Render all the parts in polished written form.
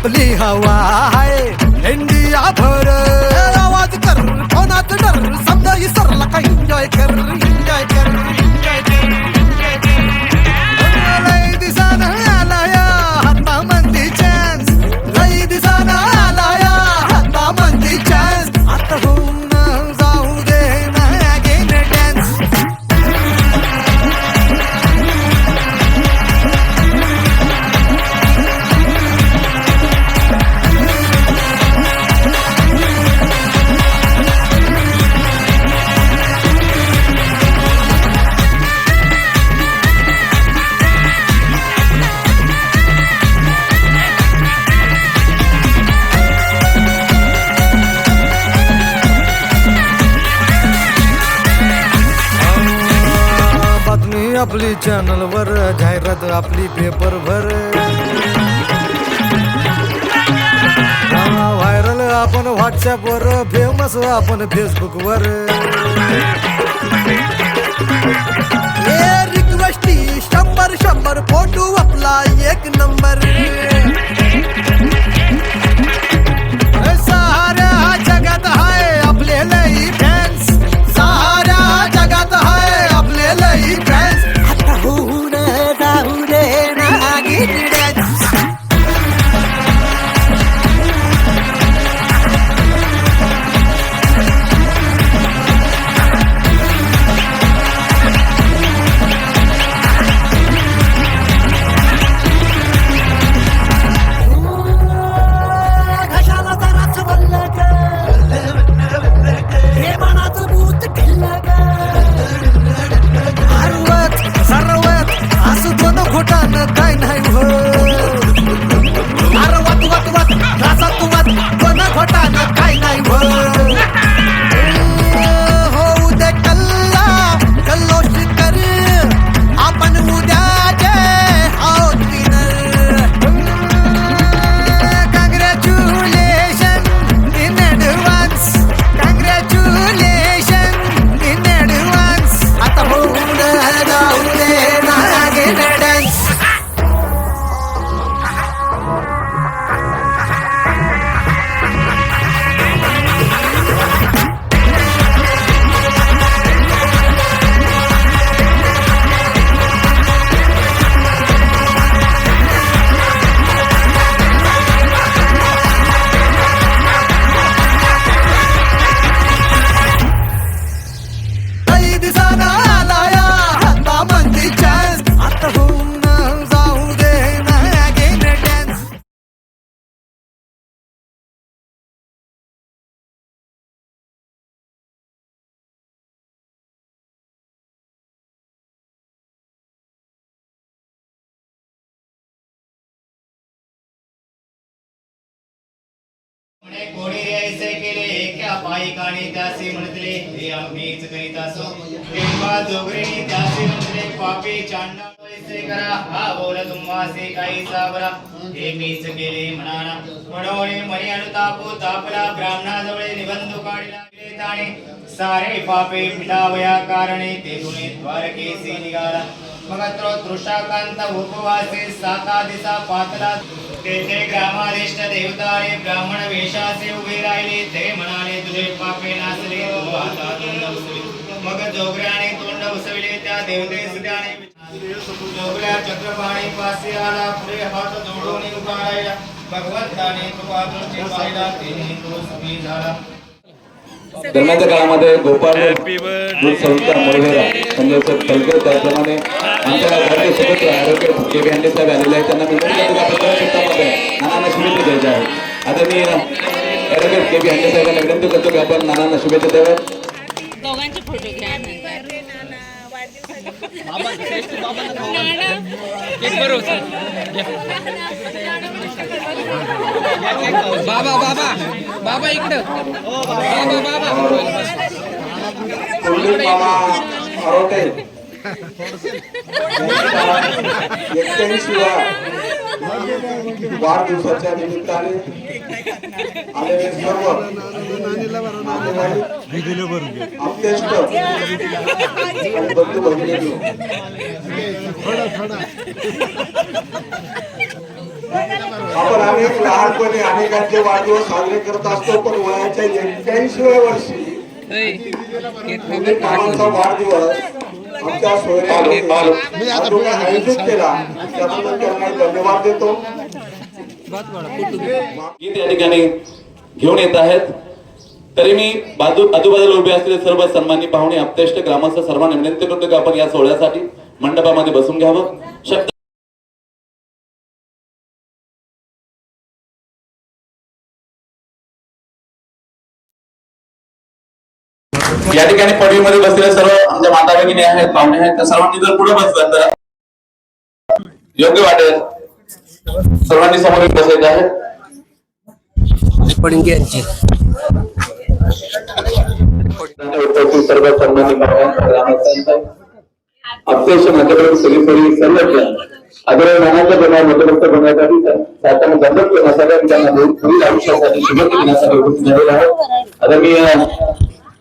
आपली हवा आहे इंडिया भर आवाज कर कोणाच डर समजा इसरला का एन्जॉय कर एन्जॉय कर एन्जॉय कर लई दिसाना आलाया हाता मंदी चान्स लई दिसाना आलाया हाता मंदी चान्स आता होऊन जाऊ दे ना अगेन डान्स आपली चॅनल वर जाहिरात आपली पेपर भर व्हायरल आपण व्हॉट्सअप वर फेमस आपण फेसबुक वर रिक्वेस्टी 100 फोटो आपला एक नंबर साऱ्या जगात हाय आपले लई फॅन्स साऱ्या जगात हाय आपले लई फॅन्स काय नाही हो अरे वात रासात कोण घोटान काय नाही हो हो उद्या कल्लोष कर आपण उद्याचे आहोत winner congratulation in advance congratulation in advance आता होऊन जाऊ दे ना अगेन डान्स दिसाना आलाया हाता मंदी चान्स आता होऊन जाऊ दे ना अगेन डान्स कोणी यायचे केले एका पायिकाने त्याचे म्हणतले हे आम्हीच करीत असो तेव्हा जोगरीने त्याचे म्हणतले पापी चांडाळ वैसे करा हा बोल तुम्हासे काही साबरा हे मीच केले म्हणाना म्हणून मणी अनुतापो तापला ब्राह्मणाजवळ निबंध काढला गेले ताणे सारे पापे मिटावया कारणे तेथून द्वारकेसी निघाला मग तृषाकांत उपवासे 7 दिसा पातला तेथे ग्रामाधिष्ठ देवता आणि ब्राह्मण वेशाचे उभे राहिले ते म्हणाले तुझे पापे नासले तू आता तोंड उसवी मग जोगऱ्याने तोंड उसविले त्या देवतेस त्याने जोगऱ्या चक्रपाणी पासी आला पुढे हात जोडून उभा राहिला भगवंताने कृपा दृष्टी पाहिला तिने तो सुखी झाला दरम्यानच्या काळामध्ये गोपाळ दूध संस्था मोरघेरा संजय फलकर त्याप्रमाणे आमच्या घराचे स्वतंत्र आरोग्य के बी साहेब आलेले आहेत त्यांना नानांना शुभेच्छा द्यायच्या आहेत आता मी ॲडव्होकेट के बी साहेबांना विनंती करतो की आपण नानांना शुभेच्छा द्याव्यात दोघांचे फोटो घ्या बाबा बाबा बाबा इकडं बाबा बाबा 81व्या वाढदिवसाच्या निमित्ताने आलेले सर्व अत्यंत बंधू भगिनी आपण अनेक लहानपणी अनेकांचे वाढदिवस साजरे करत असतो, पण वयाच्या 81व्या वर्षी कामांचा वाढदिवस आमच्या सोयरे आयोजित केला, त्याबद्दल त्यांना धन्यवाद देतो. गीत या ठिकाणी घेऊन येत आहेत. तरी मी आजूबाजूला उभे असलेले सर्व सन्मानी पाहुणे, आप्तेष्ट, ग्रामस्थ सर्वांना विनंती करतो की आपण या सोहळ्यासाठी मंडपामध्ये बसून घ्यावं. शब्द या ठिकाणी पडवीमध्ये बसलेले सर्व आमच्या माता भगिनी आहेत, पाहुणे आहेत, त्या सर्वांनी जर पुढे बसलं तर योग्य वाटेल. सर्वांनी समोर बसायचं आहे. सर्व सन्मानी अध्यक्ष मध्यप्रदेश सगळी सर्व आदरणीय मानाच्या प्रमाण मतभक्त बनवण्यासाठी त्याच्यामध्ये बंधक करण्यासाठी त्यांना पुढील आयुष्यासाठी शुभेच्छा देण्यासाठी उपस्थित झालेला आहे. आदरणीय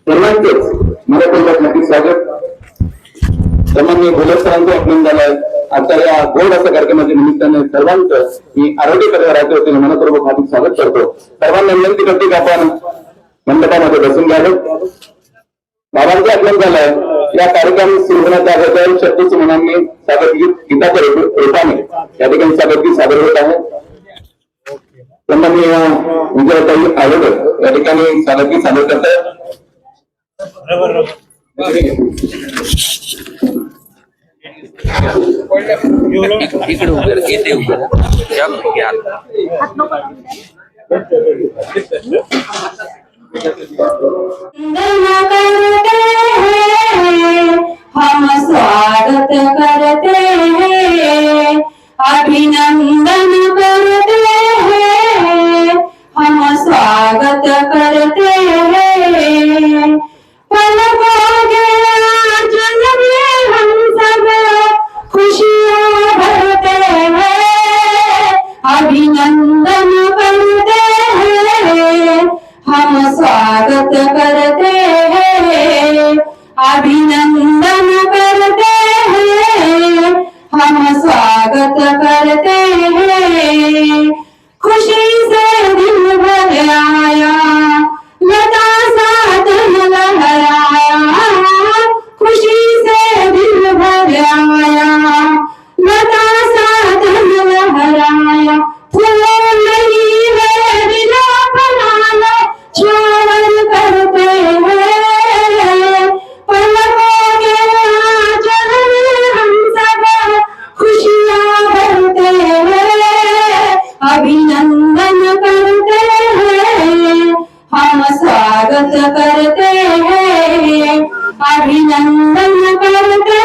सर्वांचेच मनपूर्वक नक्की स्वागत. सर्वांनी बोलस्थानांचं अपमान झालंय. आजच्या या गोड अशा कार्यक्रमाच्या निमित्ताने सर्वांचं मी आरोग्य राज्य वतीने मनपूर्वक हार्दिक स्वागत करतो. सर्वांना विनंती करते की आपण मंडपामध्ये बसून घ्यावं. बाबांचं आगमन झालंय. या कार्यक्रम सुरू होण्याच्या अगोदर शक्तीच्या मनांनी स्वागत गीताच्या रूपाने या ठिकाणी स्वागत गीत सादर होत आहे. सन्माननीय विजयताई आयोजक या ठिकाणी स्वागत गीत सादर करतात. हम स्वागत करते हैं, अभिनंदन करते हैं, हम स्वागत करते हैं. पलकों के आंचल में हम सब खुशियाँ भरते हैं, अभिनंदन करते हैं, हम स्वागत करते हैं, अभिनंदन करते हैं, हम स्वागत करते हैं. खुशी से दिल भर आया, लता सा तन लहराया, खुशी से दिल भर आया, लता सा तन लहराया. फूल नहीं है बिना फलाना छोड़ करते हैं, पलकों के आंचल में हम सब खुशियाँ भरते हैं, अभिनंदन करते हैं, हम स्वागत करते हैं, अभिनंदन करते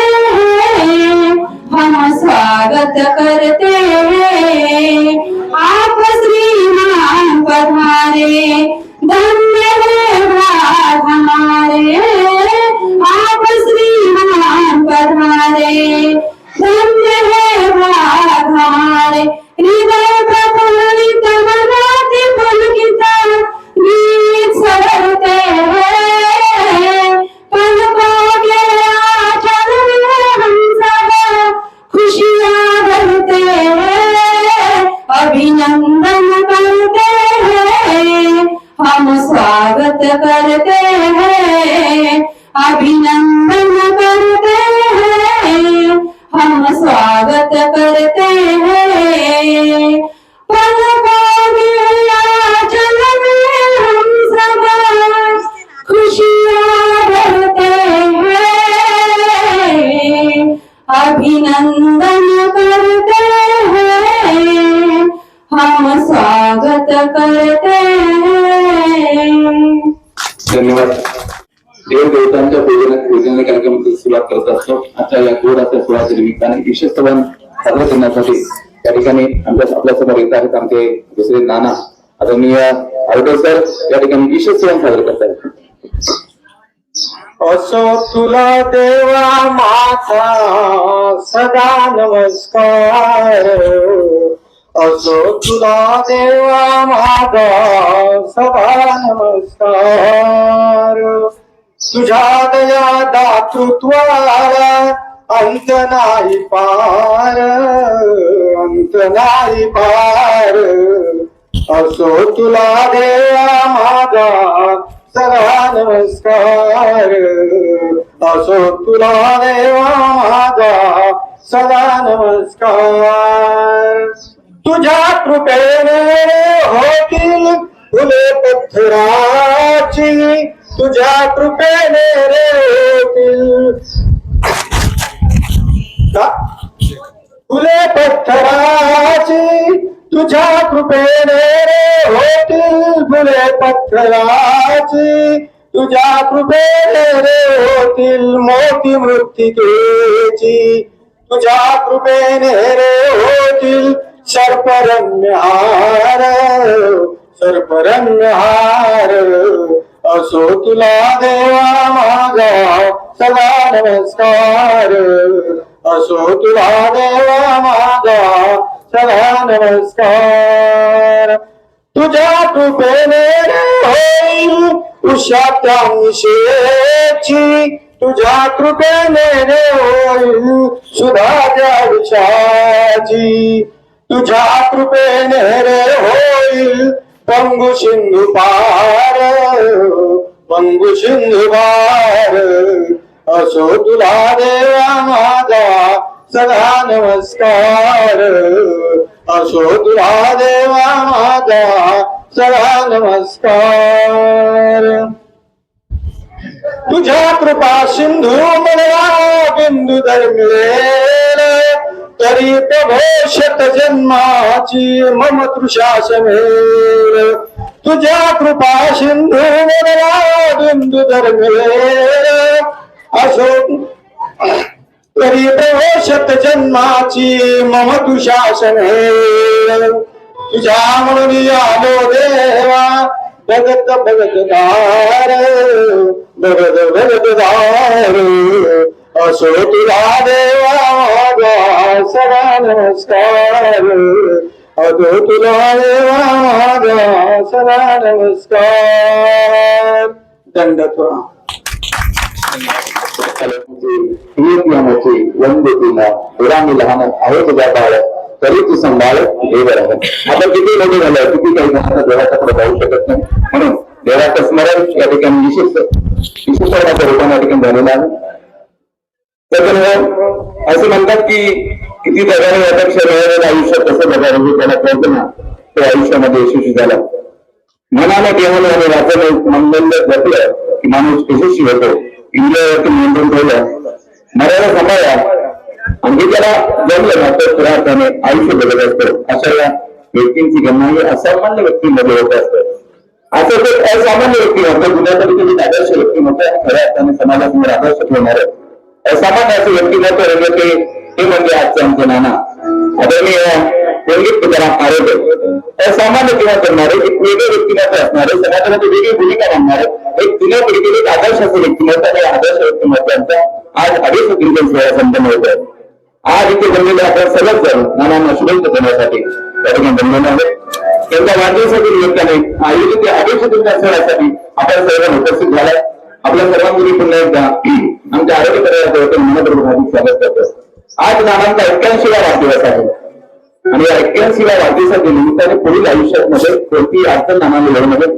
हैं, हम स्वागत करते हैं. आप श्रीमान पधारे, धन्य है भाग हमारे. आप श्रीमान पधारे, धन्य है भाग हमारे. हृदय प्रफुल्लित मनाति पुलकित गीत सवरते हैं, पलकों के आंचल में हम सब खुशियाँ भरते हैं, अभिनंदन करते हैं, हम स्वागत करते हैं, अभिनंदन करते हैं, हम स्वागत करते हैं. पलकों के आंचल में हम सब खुशियाँ भरते हैं, अभिनंदन करते हैं, हम स्वागत करते हैं. धन्यवाद. देवदेवतांच्या पूजन कार्यक्रमाची सुरुवात करत असतो. आजच्या या गोड अशा सोहळ्याच्या निमित्ताने विशेष सण साजरा करण्यासाठी या ठिकाणी आपल्या समोर येत आहेत आमचे दुसरे नाना आदरणीय आरोग्य सर या ठिकाणी विशेष सण साजरा करतात. असो तुला देवा माझा सदा नमस्कार, असो तुला देवा माझा सदा नमस्कार. तुझ्या दया दातृत्वाला अंत नाही पार, अंत नाही पार. असो तुला देवा माझा सदा नमस्कार, असो तुला देवा माझा सदा नमस्कार. तुझ्या कृपेने होतील फुले पत्थराची, तुझ्या कृपेने रे होतील फुले पत्थराची, तुझ्या कृपेने रे होतील फुले पत्थराची, तुझ्या कृपेने रे होतील मोती मृत्तिकेची, तुझ्या कृपेने रे होतील सर्परम्य हार, सर्परम्य हार. असो तुला देवा माझा सदा नमस्कार, असो तुला देवा माझा सदा नमस्कार. तुझ्या कृपेने होईल उषाच्या निशेची, तुझ्या कृपेने होईल सुधाच्या विषाची, तुझ्या कृपेने होईल पंगु सिंधू पार, पंगु सिंधू पार. असो तुला देवा माझा सदा नमस्कार, असो तुला देवा माझा सदा नमस्कार. तुझ्या कृपा सिंधू मला बिंदू धर्मिळेल, तरी प्रभो शत जन्माची मम तृषा समेल. तुझ्या कृपा सिंधू मला बिंदू धर्मिळेल, असो तरी प्रभो शत जन्माची मम तृषा समेल. तुझ्या म्हणून आलो देवा भगत भगत दार, भगत भगत दार. असो तुला देवा माझा सदा नमस्कार, असो तुला देवा माझा सदा नमस्कार. दंडत्वा वंदे तुला रामी लहान आहे तुझ्या बाळ, तरी तू संभाळ देवर आहे. आता किती मोठे झालं, किती काही जणांना देवाच्याकडे जाऊ शकत नाही, म्हणून देवाचं स्मरण या ठिकाणी विशिष्ट रूपाने या ठिकाणी झालेलं आहे. त्याच्यामुळे असं म्हणतात की किती जगाने अपेक्षा मिळालेलं आयुष्य कसं जगावे त्याला कळतं ना, ते आयुष्यामध्ये यशस्वी झाला. मनाने देवाने आणि वाचन मंगल जपलं की माणूस यशस्वी होतो. इंद्रियावरती नियंत्रण ठेवलं, मर्यादा सांभाळल्या आणि त्याला जमलं ना तर खऱ्या आयुष्य बदलत असतं. अशा या व्यक्तींची गणना ही असामान्य व्यक्तींमध्ये होत असतं. असं ते असामान्य व्यक्ती होतं, दुनियामध्ये तुम्ही आदर्श व्यक्ती होतं, खऱ्या अर्थाने समाजासमोर आदर्श ठेवणार. असामान्य असं व्यक्तिमत्व ते म्हणजे आजचे आमचे नाना आदरणीय पंडित तुकाराम आरोग्य. असामान्य किंवा करणारे एक वेगळे व्यक्तिमत्व असणारे, समाजामध्ये वेगळी भूमिका मांडणारे, एक जुन्या पिढीतील एक आदर्श असं व्यक्तिमत्व आणि आदर्श व्यक्तिमत्वांचा आज 2.5 कीर्तन सोहळा संपन्न होत आहे. आज इथे जमलेले आपण सर्वच जण नानांना शुभेच्छा देण्यासाठी त्या ठिकाणी जमलेले आहेत. त्यांच्या वाढदिवसाच्या निमित्ताने आयोजित 2.5 कीर्तन सोहळ्यासाठी आपण सर्वांना उपस्थित झालाय. आपल्या सर्वांनी पुन्हा एकदा आमच्या आरोग्य कार्यालयाच्या मनपूर्वक स्वागत करतो. आज नानांचा 81वा वाढदिवस आहे आणि या 81व्या वाढदिवसाच्या निमित्ताने पुढील आयुष्यामध्ये कोणतीही अडचण नानांना येण्यामध्ये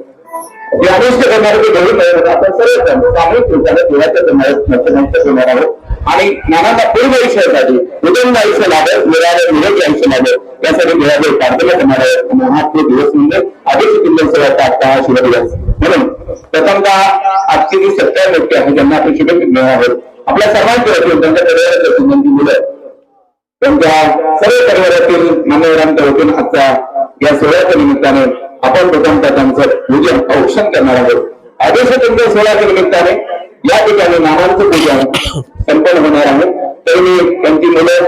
जे अनिष्ट करणारे ते घडून मिळत आपण सर्वजण सामूहिक रूपाने देवाच्या नमस्कार करणार आहोत आणि नानांना पूर्ण आयुष्यासाठी उदंड आयुष्य लागेल, निरोगी आयुष्य लागेल यासाठी देवाचे प्रार्थना करणार आहे. महात्मा दिवस म्हणजे 2.5 कीर्तन सोहळ्याचा आजचा हा शुभ दिवस. म्हणून प्रथमतः आजची जी 70 व्यक्ती आहे ज्यांना आपण शुभेच्छा देणार आहोत, आपल्या सर्वांच्या वतीने त्यांच्या परिवाराच्या मुलं त्यांच्या सर्व परिवारातील मान्यवरांच्या वतीने आजच्या या सोहळ्याच्या निमित्ताने आपण प्रथमतः त्यांचं पूजन औक्षण करणार आहोत. 2.5 कीर्तन सोहळ्याच्या निमित्ताने या ठिकाणी नानांचं पूजन संपन्न होणार आहे. तरी मी त्यांची मुलं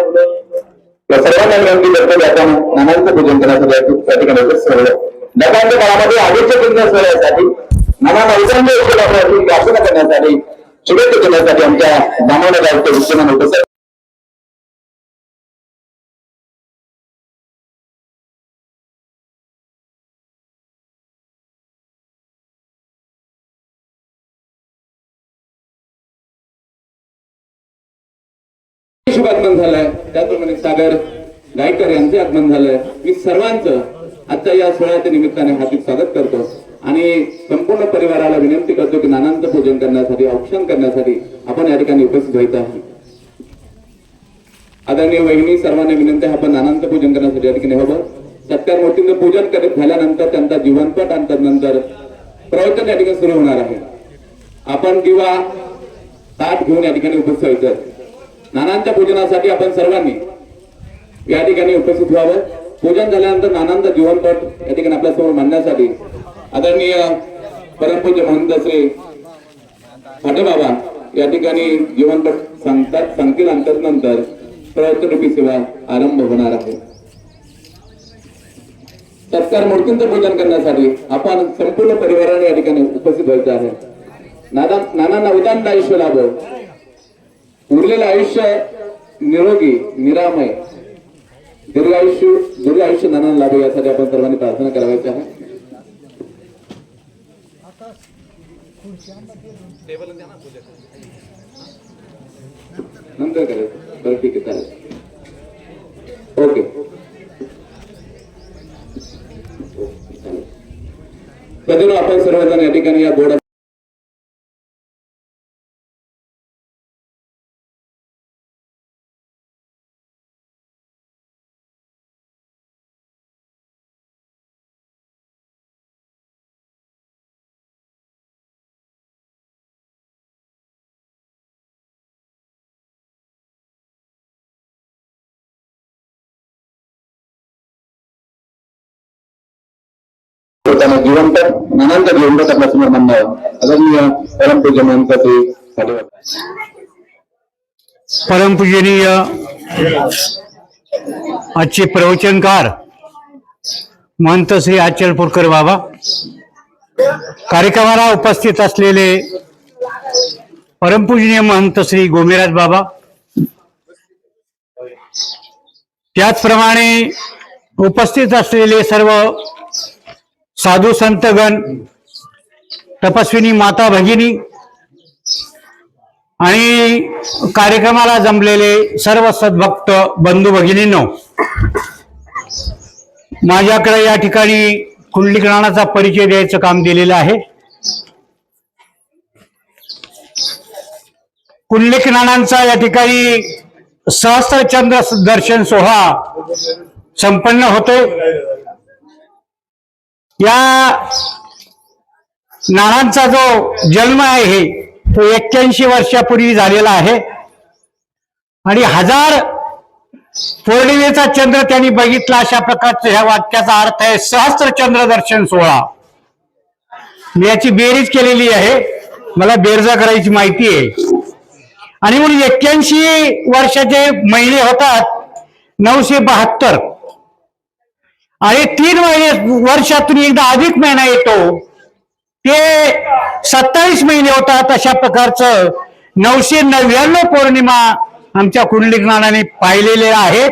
या सर्वांना विनंती करतो की आपण नानांचं पूजन करण्यासाठी त्या ठिकाणी दरम्यानच्या काळामध्ये 2.5 कीर्तन सोहळ्यासाठी नानांना उदंड प्रार्थना करण्यासाठी शुभेच्छा देण्यासाठी आमच्या दामोदर गावचे विद्यमान उपस्थित शुभ आगमन झालंय, त्याचप्रमाणे सागर गायकर यांचे आगमन झालंय. मी सर्वांचं आजच्या या सोहळ्याच्या निमित्ताने हार्दिक स्वागत करतो आणि संपूर्ण परिवाराला विनंती करतो की नानांचं पूजन करण्यासाठी, औक्षण करण्यासाठी आपण या ठिकाणी उपस्थित व्हायचं आहे. आदरणीय वहिनी सर्वांनी विनंती आहे, आपण नानांचं पूजन करण्यासाठी या ठिकाणी हवं. सत्कार मूर्तींचं पूजन करत झाल्यानंतर त्यांचा जीवनपट आणि त्यानंतर प्रवचन या ठिकाणी सुरू होणार आहे. आपण किंवा ताट घेऊन या ठिकाणी उपस्थित व्हायचं. नानांच्या पूजनासाठी आपण सर्वांनी या ठिकाणी उपस्थित व्हावं. पूजन झाल्यानंतर नानांचा जीवनपट या ठिकाणी आपल्या समोर मांडण्यासाठी आदरणीय परमपूज्य महंत श्री फाटे बाबा या ठिकाणी जीवनपट सांगतील आणि त्यानंतर प्रवचनरूपी सेवा आरंभ होणार आहे. सत्कार मूर्तींचं पूजन करण्यासाठी आपण संपूर्ण परिवाराने या ठिकाणी उपस्थित व्हायचं आहे. नानांना उदांत आयुष्य लाभो, उरलेलं आयुष्य निरोगी निरामय दीर्घ आयुष्य नानांना लाभो यासाठी आपण सर्वांनी प्रार्थना करायची आहे. नंतर करायचं, बरं ठीक आहे, चालेल, ओके. कधी आपण सर्वजण या ठिकाणी या बोर्ड जीवनपट नानांचा जीवनपट आपल्या समोर मांडावं. आदरणीय परमपूज्य महंत श्री फाटे बाबा. परमपूजनीय आजचे प्रवचनकार महंत श्री आचलपूरकर बाबा, कार्यक्रमाला उपस्थित असलेले परमपूजनीय महंत श्री गोमेराज बाबा, त्याचप्रमाणे उपस्थित असलेले सर्व साधू संतगण, तपस्विनी माता भगिनी आणि कार्यक्रमाला जमलेले सर्व सद्भक्त बंधू भगिनींनो, माझ्याकडे या ठिकाणी कुंडलिक नानाचा परिचय द्यायचं काम दिलेलं आहे. कुंडलिक नानांचा या ठिकाणी सहस्त्रचंद्र दर्शन सोहळा संपन्न होतो. या नानांचा जो जन्म आहे तो 81 वर्षापूर्वी झालेला आहे आणि 1000 पौर्णिमेचा चंद्र त्यांनी बघितला, अशा प्रकारचा ह्या वाक्याचा अर्थ आहे सहस्त्रचंद्र दर्शन सोहळा. मी याची बेरीज केलेली आहे, मला बेरजा करायची माहिती आहे. आणि म्हणून 81 वर्षाचे महिने होतात 972 आणि 3 महिने वर्षातून एकदा अधिक महिना येतो ते 27 महिने होतात. अशा प्रकारचं 999 पौर्णिमा आमच्या कुंडलिक नानाने पाहिलेले आहेत.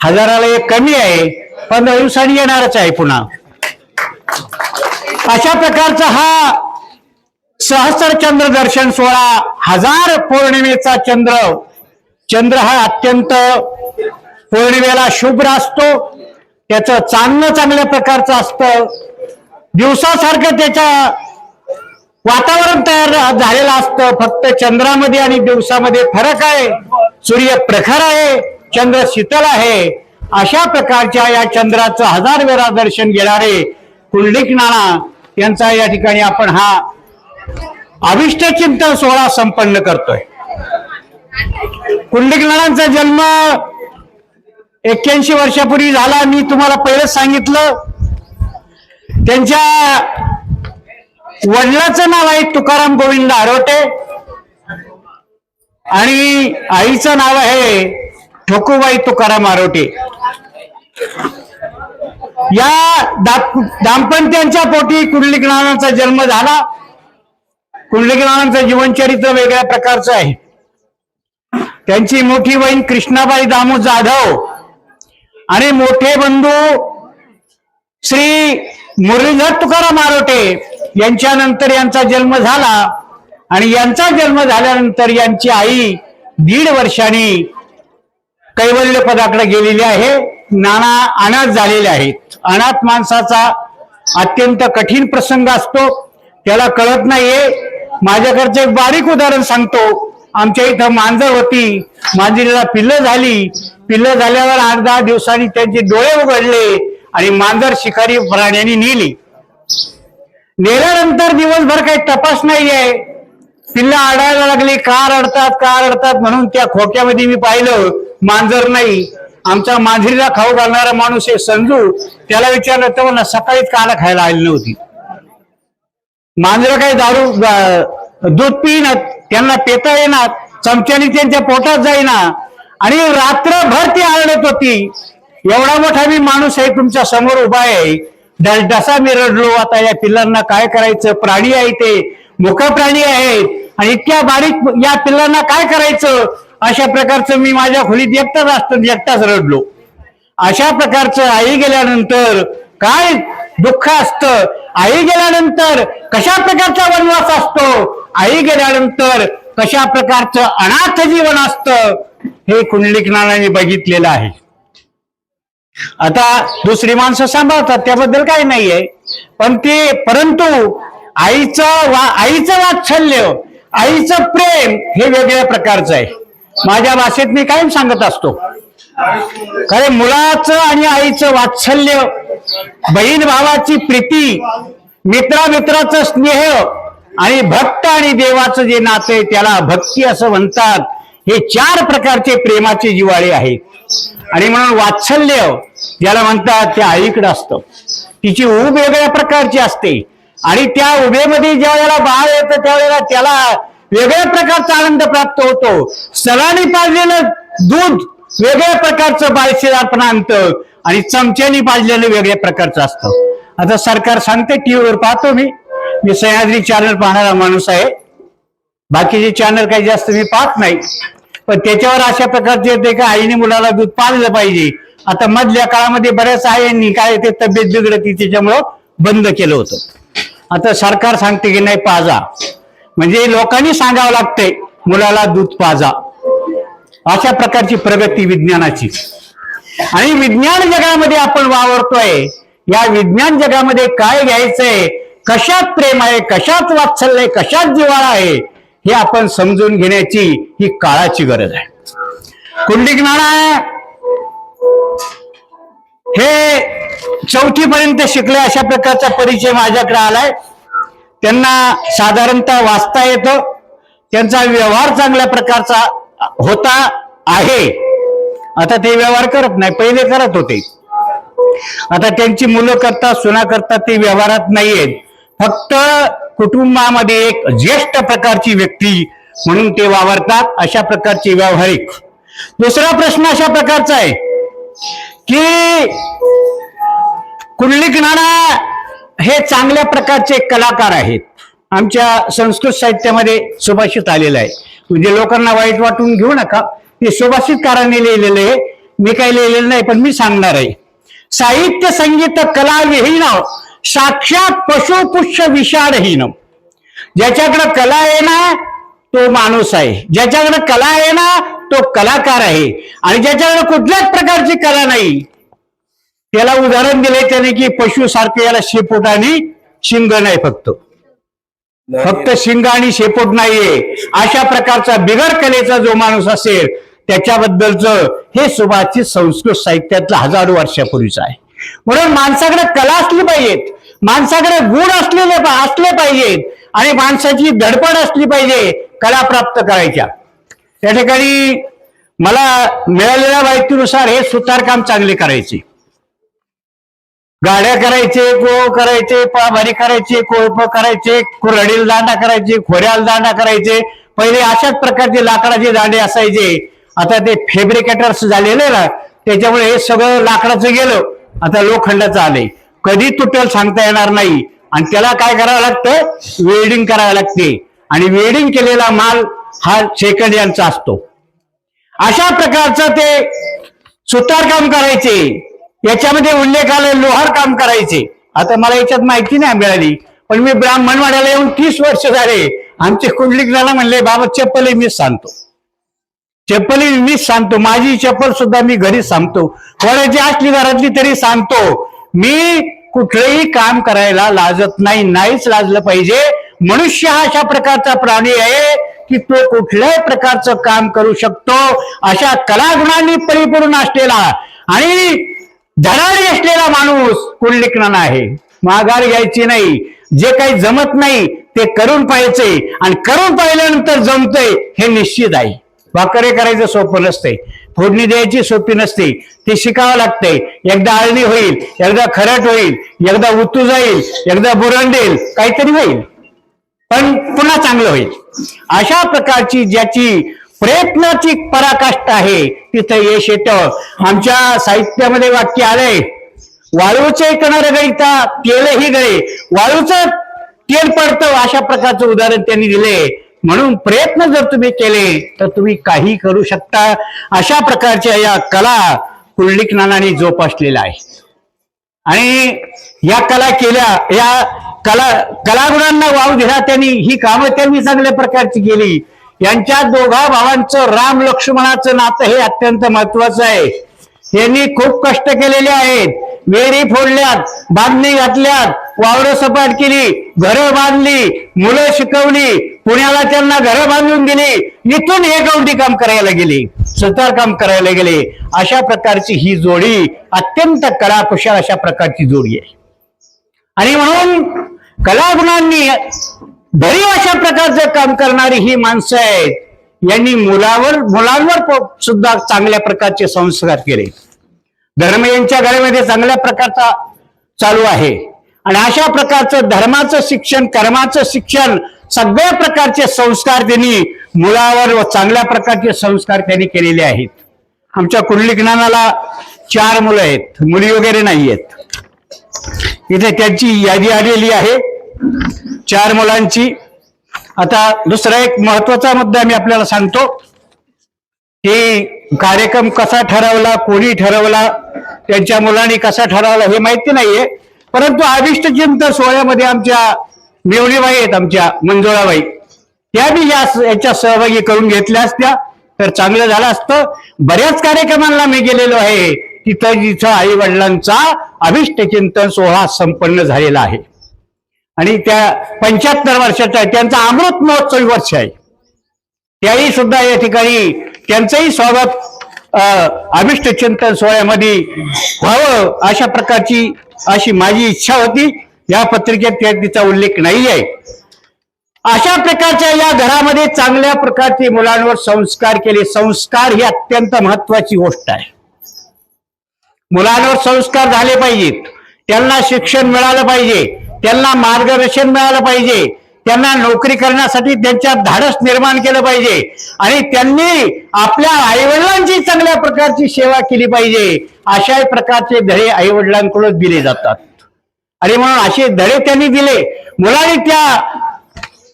1000ला एक कमी आहे, 15 दिवसांनी येणारच आहे पुन्हा. अशा प्रकारचा हा सहस्त्रचंद्र दर्शन सोहळा, 1000 पौर्णिमेचा चंद्र हा अत्यंत पौर्णिमेला शुभ्र असतो. त्याचं चांदणं चांगल्या प्रकारचं असतं. दिवसासारखं त्याचं वातावरण तयार झालेलं असतं. फक्त चंद्रामध्ये आणि दिवसामध्ये फरक आहे. सूर्य प्रखर आहे, चंद्र शीतल आहे. अशा प्रकारच्या या चंद्राचं 1000 वेळा दर्शन घेणारे कुंडलिक नाना यांचा या ठिकाणी आपण हा अभिष्ट चिंतन सोहळा संपन्न करतोय. कुंडलिक नानांचा जन्म 81 वर्षापूर्वी झाला. मी तुम्हाला पहिलेच सांगितलं, त्यांच्या वडिलाचं नाव आहे तुकाराम गोविंद आरोटे आणि आईचं नाव आहे ठोकूबाई तुकाराम आरोटे. या दाम्पत्यांच्या पोटी कुंडलिक नानांचा जन्म झाला. कुंडलिक नानांचं जीवनचरित्र वेगळ्या प्रकारचं आहे. त्यांची मोठी बहीण कृष्णाबाई दामू जाधव आणि मोठे बंधू श्री मुरलीधर तुकाराम आरोटे यांच्यानंतर यांचा जन्म झाला आणि यांचा जन्म झाल्यानंतर यांची आई 1.5 वर्षांनी कैवल्य पदाकडे गेलेली आहे. नाना अनाथ झालेले आहेत. अनाथ माणसाचा अत्यंत कठीण प्रसंग असतो, त्याला कळत नाहीये. माझ्याकडचं एक बारीक उदाहरण सांगतो. आमच्या इथं मांजर होती, मांजरीला पिल्लं झाली. पिल्लं झाल्यावर 8-10 दिवसांनी त्यांचे डोळे उघडले आणि मांजर शिकारी प्राण्यांनी नेली. नेल्यानंतर दिवसभर काही तपास नाहीये. पिल्लं आडायला लागली, का रडतात म्हणून त्या खोक्यामध्ये मी पाहिलं मांजर नाही. आमचा मांजरीला खाऊ घालणारा माणूस आहे संजू, त्याला विचारलं तर म्हणला सकाळीच काला खायला आली नव्हती. मांजरं काही दूध पिणार, त्यांना पेता येणार, चमच्याने त्यांच्या पोटात जाईना आणि रात्रभर ती आरडत होती. एवढा मोठा मी माणूस आहे, तुमच्या समोर उभा आहे, डसा मी रडलो. आता या पिल्लांना काय करायचं? प्राणी आहे, ते मुख प्राणी आहेत आणि इतक्या बारीक या पिल्लांना काय करायचं? अशा प्रकारचं मी माझ्या खोलीत एकटाच रडलो. अशा प्रकारचं आई गेल्यानंतर काय दुःख असतं, आई गेल्यानंतर कशा प्रकारचा वनवास असतो, आई गेल्यानंतर कशा प्रकारचं अनाथ जीवन असतं, हे कुंडलिक नानाने बघितलेलं आहे. आता दुसरी माणसं सांभाळतात त्याबद्दल काही नाहीये, परंतु आईचं वात्सल्य, आईचं प्रेम हे वेगळ्या प्रकारचं आहे. माझ्या भाषेत मी कायम सांगत असतो, कारण मुलाचं आणि आईचं वात्सल्य, बहीण भावाची प्रीती, मित्राचं स्नेह आणि भक्त आणि देवाचं जे नातं आहे त्याला भक्ती असं म्हणतात. हे 4 प्रकारचे प्रेमाचे जिव्हाळे आहेत. आणि म्हणून वात्सल्य ज्याला म्हणतात ते आईकडे असतं. तिची ऊब वेगळ्या प्रकारची असते आणि त्या उभेमध्ये ज्या वेळेला बाळ येतं त्यावेळेला त्याला वेगळ्या प्रकारचा आनंद प्राप्त होतो. सलानी पाजलेलं दूध वेगळ्या प्रकारचं बाळशेदारपणा आणतं आणि चमच्यानी पाजलेलं वेगळ्या प्रकारचं असतं. आता सरकार सांगते, टीव्हीवर पाहतो मी सह्याद्री चॅनल पाहणारा माणूस आहे, बाकीचे चॅनल काही जास्त मी पाहत नाही, पण त्याच्यावर अशा प्रकारचे येते का आईने मुलाला दूध पाजलं पाहिजे. आता मधल्या काळामध्ये बऱ्याच आईंनी काय ते तब्येत बिघडती त्याच्यामुळं बंद केलं होतं. आता सरकार सांगते की नाही पाजा, म्हणजे लोकांनी सांगावं लागतंय मुलाला दूध पाजा. अशा प्रकारची प्रगती विज्ञानाची. आणि विज्ञान जगामध्ये आपण वावरतोय. या विज्ञान जगामध्ये काय घ्यायचंय, कशात प्रेम आहे, कशात वात्सल्य आहे, कशात जिव्हाळा आहे, हे आपण समजून घेण्याची ही काळाची गरज आहे. कुंडलिक नाना हे 4थी पर्यंत शिकले, अशा प्रकारचा परिचय माझ्याकडे आलाय. त्यांना साधारणतः वाचता येतं, त्यांचा व्यवहार चांगल्या प्रकारचा होता आहे. आता ते व्यवहार करत नाही, पहिले करत होते. आता त्यांची मुलं करतात, सुना करतात, ते व्यवहारात नाहीयेत. फक्त कुटुंबामध्ये एक ज्येष्ठ प्रकारची व्यक्ती म्हणून ते वावरतात, अशा प्रकारची व्यावहारिक. दुसरा प्रश्न अशा प्रकारचा आहे की कुंडलिक नाना हे चांगल्या प्रकारचे कलाकार आहेत. आमच्या संस्कृत साहित्यामध्ये सुभाषित आलेलं आहे, म्हणजे लोकांना वाईट वाटून घेऊ नका, ते सुभाषितकारांनी लिहिलेलं आहे, मी काही लिहिलेलं नाही, पण मी सांगणार आहे. साहित्य संगीत कला विहीन साक्षात पशुपुष्य विषाडहीन. ज्याच्याकडे कला आहे ना तो माणूस आहे, ज्याच्याकडे कला आहे ना तो कलाकार आहे. आणि ज्याच्याकडे कुठल्याच प्रकारची कला नाही त्याला उदाहरण दिले त्याने की पशु सारखे, याला शेपूट आणि शिंग नाही, फक्त शिंग आणि शेपूट नाहीये. अशा प्रकारचा बिगर कलेचा जो माणूस असेल त्याच्याबद्दलचं हे सुभाषित संस्कृत साहित्यातलं हजारो वर्षापूर्वीचं आहे. म्हणून माणसाकडे कला असली पाहिजेत, माणसाकडे गुण असले पाहिजेत आणि माणसाची धडपड असली पाहिजे कला प्राप्त करायच्या. त्या ठिकाणी मला मिळालेल्या माहितीनुसार हे सुतारकाम चांगले करायचे, गाड्या करायचे, को करायचे, पळाभारी करायचे, कोळप करायचे, कुऱ्हाडीला दांडा करायचे, खोऱ्याला दांडा करायचे. पहिले अशाच प्रकारचे लाकडाचे दांडे असायचे. आता ते फॅब्रिकेटर्स झालेले ना, त्याच्यामुळे हे सगळं लाकडाचं गेलं, आता लोखंडाचं आलंय. कधी तुटेल सांगता येणार नाही. आणि त्याला काय करावं लागतं, वेल्डिंग करावं लागते. आणि वेल्डिंग केलेला माल हा सेकंड यांचा असतो. अशा प्रकारचं ते सुतारकाम करायचे. याच्यामध्ये उल्लेख आले लोहार काम करायचे. आता मला याच्यात माहिती नाही मिळाली, पण मी ब्राह्मणवाड्याला येऊन 30 वर्ष झाले. आमचे कुंडलिक नाना म्हणले बाबा चप्पल मीच सांगतो. चप्पल मीच सांगतो, माझी चप्पल सुद्धा मी घरी सांगतो, कोणाची असली घरातली तरी सांगतो. मी कुठलंही काम करायला लाजत नाही, नाहीच लाजलं पाहिजे. मनुष्य हा अशा प्रकारचा प्राणी आहे की तो कुठल्याही प्रकारचं काम करू शकतो. अशा कलागुणांनी परिपूर्ण असलेला आणि धडाडी असलेला माणूस कुंडलिक नाना आहे. माघार घ्यायची नाही, जे काही जमत नाही ते करून पाहायचे आणि करून पाहिल्यानंतर जमतंय हे निश्चित आहे. वाकरे करायचं सोपं नसते, फोडणी द्यायची सोपी नसते, ते शिकावं लागतंय. एकदा आळणी होईल, एकदा खरट होईल, एकदा उतू जाईल, एकदा बुरंडेल, काहीतरी होईल, पण पुन्हा चांगलं होईल. अशा प्रकारची ज्याची प्रयत्नाची पराकाष्ठा आहे तिथं यश येतं. आमच्या साहित्यामध्ये वाक्य आलंय, वाळूचे कणर गळीता तेलही गळे, वाळूचं तेल पडतं, अशा प्रकारचं उदाहरण त्यांनी दिले. म्हणून प्रयत्न जर तुम्ही केले तर तुम्ही काही करू शकता. अशा प्रकारच्या या कला कुंडलिक नानांनी जोपासलेल्या आहे आणि या कला केल्या, या कलागुणांना वाव दिला त्यांनी. ही कामं त्यांनी चांगल्या प्रकारची केली. यांच्या दोघा भावांचं राम लक्ष्मणाचं नातं हे अत्यंत महत्वाचं आहे. यांनी खूप कष्ट केलेले आहेत, वेरी फोडल्यात, बांधणी घातल्यात, वावरं सपाट केली, घरं बांधली, मुलं शिकवली, पुण्याला त्यांना घरं बांधून दिली, इथून हे गवंडी काम करायला गेले, सुतार काम करायला गेले. अशा प्रकारची ही जोडी अत्यंत कलाकुशल अशा प्रकारची जोडी आहे. आणि म्हणून कलागुणांनी भरीव अशा प्रकारचं काम करणारी ही माणसं आहेत. यांनी मुलांवर सुद्धा चांगल्या प्रकारचे संस्कार केले. धर्म यांच्या घरामध्ये चांगल्या प्रकारचा चालू आहे आणि अशा प्रकारचं धर्माचं शिक्षण, कर्माचं शिक्षण, सगळ्या प्रकारचे संस्कार त्यांनी मुलावर व चांगल्या प्रकारचे संस्कार त्यांनी केलेले आहेत. आमच्या कुंडलिक नानाला 4 मुलं आहेत, मुली वगैरे नाही आहेत. इथे त्यांची यादी आलेली आहे 4 मुलांची. आता दुसरा एक महत्वाचा मुद्दा मी आपल्याला सांगतो की कार्यक्रम कसा ठरवला, कोणी ठरवला, त्यांच्या मुलांनी कसा ठरवला हे माहिती नाहीये, परंतु अभिष्ट चिंतन सोहळ्यामध्ये आमच्या मेवणीबाई आहेत, आमच्या मंजुळाबाई, त्या बी याच्या सहभागी करून घेतल्या असत्या तर चांगलं झालं असतं. बऱ्याच कार्यक्रमांना मी गेलेलो आहे तिथं जिथं आई वडिलांचा अभिष्ट चिंतन सोहळा संपन्न झालेला आहे आणि त्या 75 वर्षाचा त्यांचा अमृत महोत्सवी वर्ष आहे. त्याही सुद्धा या ठिकाणी त्यांचंही स्वागत अभिष्ट चिंतन सोहळ्यामध्ये व्हावं अशा प्रकारची अशी माझी इच्छा होती. या पत्रिकेत तिचा उल्लेख नाही आहे. अशा प्रकारच्या या घरामध्ये चांगल्या प्रकारचे मुलांवर संस्कार केले. संस्कार ही अत्यंत महत्वाची गोष्ट आहे. मुलांवर संस्कार झाले पाहिजेत, त्यांना शिक्षण मिळालं पाहिजे, त्यांना मार्गदर्शन मिळालं पाहिजे, त्यांना नोकरी करण्यासाठी त्यांच्यात धाडस निर्माण केलं पाहिजे आणि त्यांनी आपल्या आईवडिलांची चांगल्या प्रकारची सेवा केली पाहिजे. अशा प्रकारचे धडे आईवडिलांकडून दिले जातात आणि म्हणून असे धडे त्यांनी दिले. मुलांनी त्या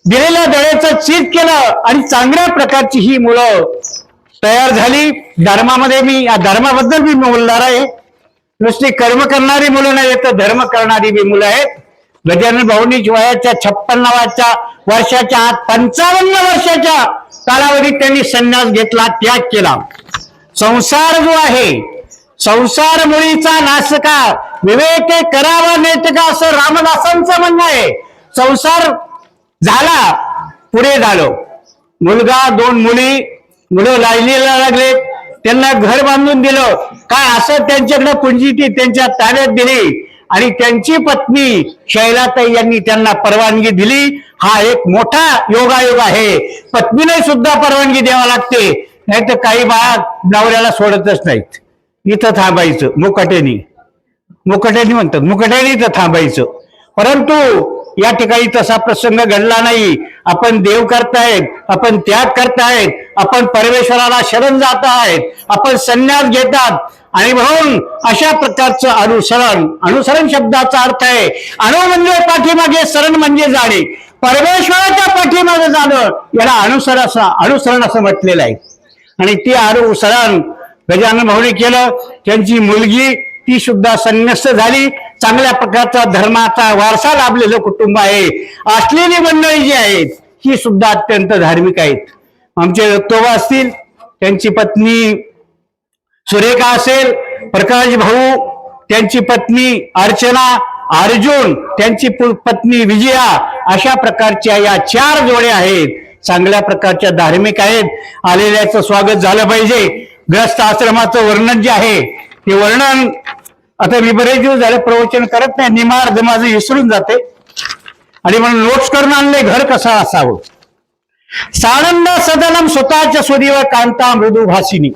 दिलेल्या धड्याचं चीज केलं आणि चांगल्या प्रकारची ही मुलं तयार झाली. धर्मामध्ये मी या धर्माबद्दल मी बोलणार आहे. नुसती कर्म करणारी मुलं नाही तर धर्म करणारी बी मुलं आहेत. गजानन भाऊंनी वयाच्या 56 वर्षाच्या आत 55 वर्षाच्या कालावधीत त्यांनी संन्यास घेतला, त्याग केला. संसार जो आहे, संसार मुळीचा नासका, विवेक करावा नेटका असं रामदासांचं म्हणणं आहे. संसार झाला, पुढे झालो, मुलगा 2 मुलं लाजलीला लागले, त्यांना घर बांधून दिलं, काय असं त्यांच्याकडे पुंजी ती त्यांच्या ताब्यात दिली आणि त्यांची पत्नी शैलाताई यांनी त्यांना परवानगी दिली. हा एक मोठा योगायोग आहे. पत्नीने सुद्धा परवानगी द्यावी लागते, नाही तर काही बाया नवऱ्याला सोडतच नाहीत. इथं थांबायचं, मुकाट्यानी म्हणतात, मुकाट्याने इथं थांबायचं. परंतु या ठिकाणी तसा प्रसंग घडला नाही. आपण देव करतायत, आपण त्याग करतायत, आपण परमेश्वराला शरण जात आहेत, आपण संन्यास घेतात आणि म्हणून अशा प्रकारचं अनुसरण शब्दाचा अर्थ आहे अनु म्हणजे पाठीमागे, शरण म्हणजे जाणे. परमेश्वराच्या पाठीमागे जाणं याला अनुसरण असं म्हटलेलं आहे. आणि ते अनुसरण गजानन भाऊने केलं. त्यांची मुलगी ती सुद्धा संन्यस्त झाली. चांगल्या प्रकारचा धर्माचा वारसा लाभलेलं कुटुंब आहे. असलेली मंडळी जी आहेत ही सुद्धा अत्यंत धार्मिक आहेत. आमचे दत्तोबा असतील, त्यांची पत्नी सुरेखा असेल, प्रकाश भाऊ त्यांची पत्नी अर्चना, अर्जुन त्यांची पत्नी विजया, अशा प्रकारच्या या 4 जोड्या आहेत. चांगल्या प्रकारच्या धार्मिक आहेत. आलेल्याचं स्वागत झालं पाहिजे. ग्रस्त आश्रमाचं वर्णन जे आहे ते वर्णन आता मी बरेच दिवस झाले प्रवचन करत नाही, निमार्ध माझं विसरून जाते आणि म्हणून नोट्स करून आणले. घर कसं असावं. सानंद सदनम स्वतःच्या सुदीव कांता मृदू भासिनी.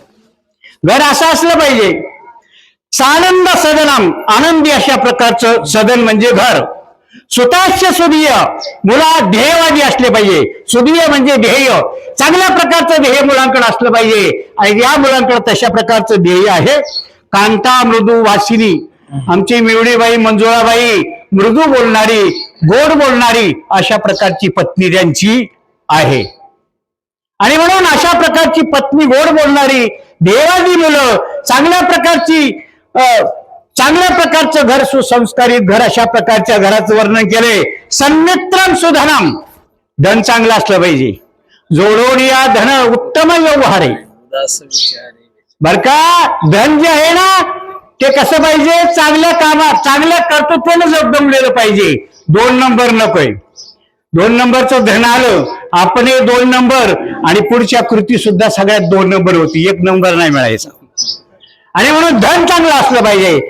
घर असं असलं पाहिजे. सानंद सदनम, आनंदी अशा प्रकारचं सदन म्हणजे घर. स्वतःचे सुदीय, मुला ध्येयवादी असले पाहिजे. सुदीय म्हणजे ध्येय, चांगल्या प्रकारचं ध्येय मुलांकडे असलं पाहिजे आणि या मुलांकडे तशा प्रकारचं ध्येय आहे. कांता मृदू वासिनी, आमची मिवडीबाई मंजुळाबाई मृदू बोलणारी, गोड बोलणारी अशा प्रकारची पत्नी त्यांची आहे. आणि म्हणून अशा प्रकारची पत्नी, गोड बोलणारी, ध्येयवादी मुलं, चांगल्या प्रकारचं घर, सुसंस्कारित घर, अशा प्रकारच्या घराचं वर्णन केले. सन्मित्रम सुधनम, धन चांगलं असलं पाहिजे. जोडोनिया धन उत्तम व्यवहार आहे. बर का, धन जे आहे ना ते कसं पाहिजे, चांगल्या कामात, चांगल्या कर्तृत्वानं जगदमलेलं पाहिजे. 2 नंबर नकोय. 2 नंबरचं धन आलं, आपण 2 नंबर आणि पुढच्या कृती सुद्धा सगळ्यात 2 नंबर होती. 1 नंबर नाही मिळायचा. आणि म्हणून धन चांगलं असलं पाहिजे.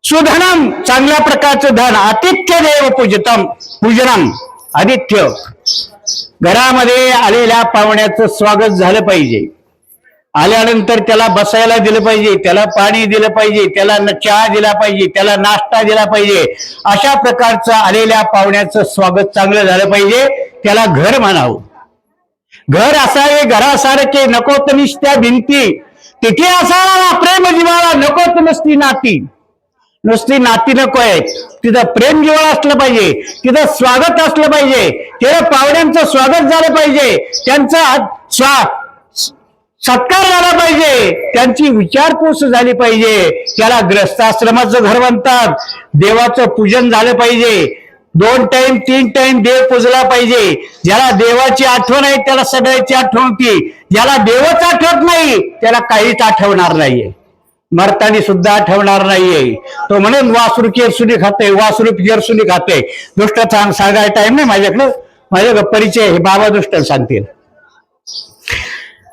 सुधनम, चांगल्या प्रकारचं धन. आतिथ्य देव पूजनम, आदित्य, घरामध्ये आलेल्या पाहुण्याचं स्वागत झालं पाहिजे. आल्यानंतर त्याला बसायला दिलं पाहिजे, त्याला पाणी दिलं पाहिजे, त्याला चहा दिला पाहिजे, त्याला नाश्ता दिला पाहिजे. अशा प्रकारचं आलेल्या पाहुण्याचं स्वागत चांगलं झालं पाहिजे. त्याला घर म्हणावं. घर असावे घरासारखे, नको तर नुसत्या भिंती. तिथे असावा प्रेम जिव्हाळा, नको तर नुसती नाती. नुसती नाती नको आहेत. तिथं प्रेम जिव्हाळा असलं पाहिजे, तिथं स्वागत असलं पाहिजे, तिथं पाहुण्यांचं स्वागत झालं पाहिजे, त्यांचा सत्कार झाला पाहिजे, त्यांची विचारपूस झाली पाहिजे. त्याला ग्रस्ताश्रमाचं घर म्हणतात. देवाचं पूजन झालं पाहिजे. 2 टाइम 3 टाइम देव पूजला पाहिजे. ज्याला देवाची आठवण आहे त्याला सगळ्याची आठवण होती. ज्याला देवच आठवत नाही त्याला काहीच आठवणार नाहीये. मरतानी सुद्धा आठवणार नाहीये. तो म्हणून वासरू केरसुनी खाते, वासरू पिरसुनी खाते. दुष्ट सांगायला टाइम नाही माझ्याकडे परिचय हे बाबा दुष्ट सांगतील.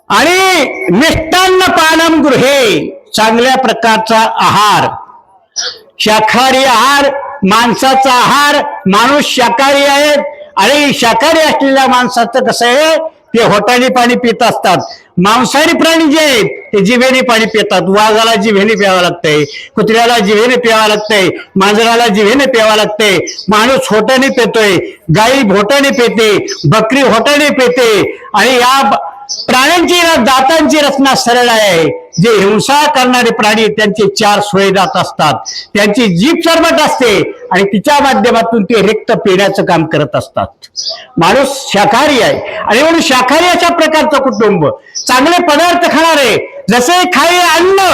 आणि मिष्टान्न पानम गृहे, चांगल्या प्रकारचा आहार, शाकाहारी आहार, माणसाचा आहार. माणूस शाकाहारी आहे आणि शाकाहारी असलेल्या माणसाचं कसं आहे, ते होटाने पाणी पित असतात. मांसाहारी प्राणी जे आहेत ते जिभेने पाणी पितात. वाघाला जिभेने प्यावं लागतंय, कुत्र्याला जिभेने प्यावं लागतंय, मांजराला जिभेने प्यावं लागतंय. माणूस होटाने पितोय, गाई भोटाने पिते, बकरी होटाने पिते. आणि या प्राण्यांची दातांची रचना सरळ आहे. जे हिंसा करणारे प्राणी त्यांचे 4 सोय दात असतात. त्यांची जीभ सरबट असते आणि तिच्या माध्यमातून ते रिक्त पिण्याचं काम करत असतात. माणूस शाकाहारी आहे आणि म्हणून शाकाहारी अशा प्रकारचं कुटुंब, चांगले पदार्थ खाणारे. जसे खाई अन्न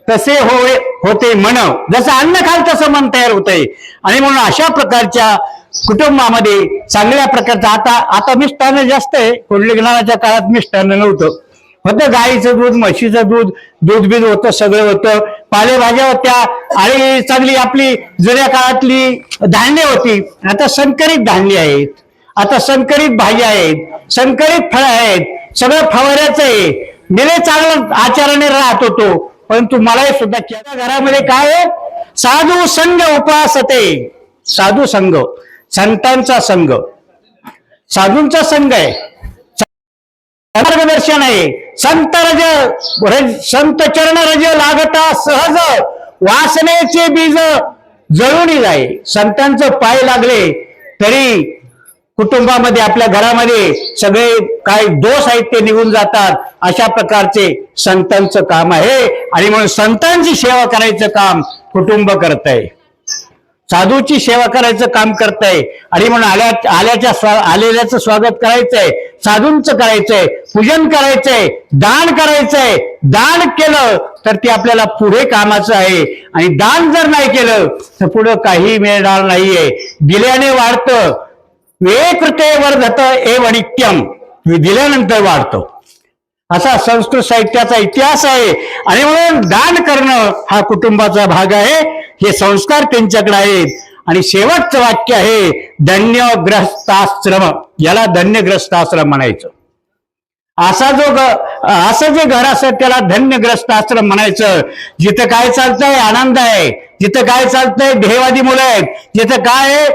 तसे होते मन, जसं अन्न खाल तसं मन तयार होतंय. आणि म्हणून अशा प्रकारच्या कुटुंबामध्ये चांगल्या प्रकारचं आता मिष्टान्न जास्त आहे. कुंडलिक काळात मिष्टान्न नव्हतं. होतं गाईचं दूध, म्हशीचं दूध बीज होतं, सगळं होतं. पालेभाज्या होत्या आणि चांगली आपली जुन्या काळातली धान्य होती. आता संकरित धान्य आहेत, आता संकरित भाज्या आहेत, संकरित फळं आहेत, सगळं फवाऱ्याचं आहे. निरे चांगलं आचाराने राहत होतो. परंतु मलाही सुद्धा घरामध्ये काय आहे, साधू संघ उपासते. साधू संघ, संतांचा संघ, साधूंचा संघ आहे, मार्गदर्शन आहे. संत चरण रज लागता सहज, वासनेचे बीज जळून जाय. संतांचं पाय लागले तरी कुटुंबामध्ये, आपल्या घरामध्ये सगळे काय दोष आहेत ते निघून जातात. अशा प्रकारचे संतांचं काम आहे. आणि म्हणून संतांची सेवा करायचं काम कुटुंब करतंय, साधूची सेवा करायचं काम करतंय. आणि म्हणून आलेल्याचं स्वागत करायचंय, साधूंचं करायचंय, पूजन करायचंय, दान करायचंय. दान केलं तर ते आपल्याला पुढे कामाचं आहे आणि दान जर नाही केलं तर पुढे काही मिळणार नाहीये. दिल्याने वाढतं, वे कृते वर्धत एव नित्यम. दिल्यानंतर वाढतो. असा संस्कृत साहित्याचा इतिहास आहे. आणि म्हणून दान करणं हा कुटुंबाचा भाग आहे. हे संस्कार त्यांच्याकडे आहेत. आणि शेवटचं वाक्य आहे धन्य ग्रस्ताश्रम, याला धन्य ग्रस्ताश्रम म्हणायचं. असं जे घर असत त्याला धन्यग्रस्त आश्रम म्हणायचं. जिथं काय चालतंय आनंद आहे, जिथं काय चालतंय ध्येयवादी मुलं आहेत, जिथं काय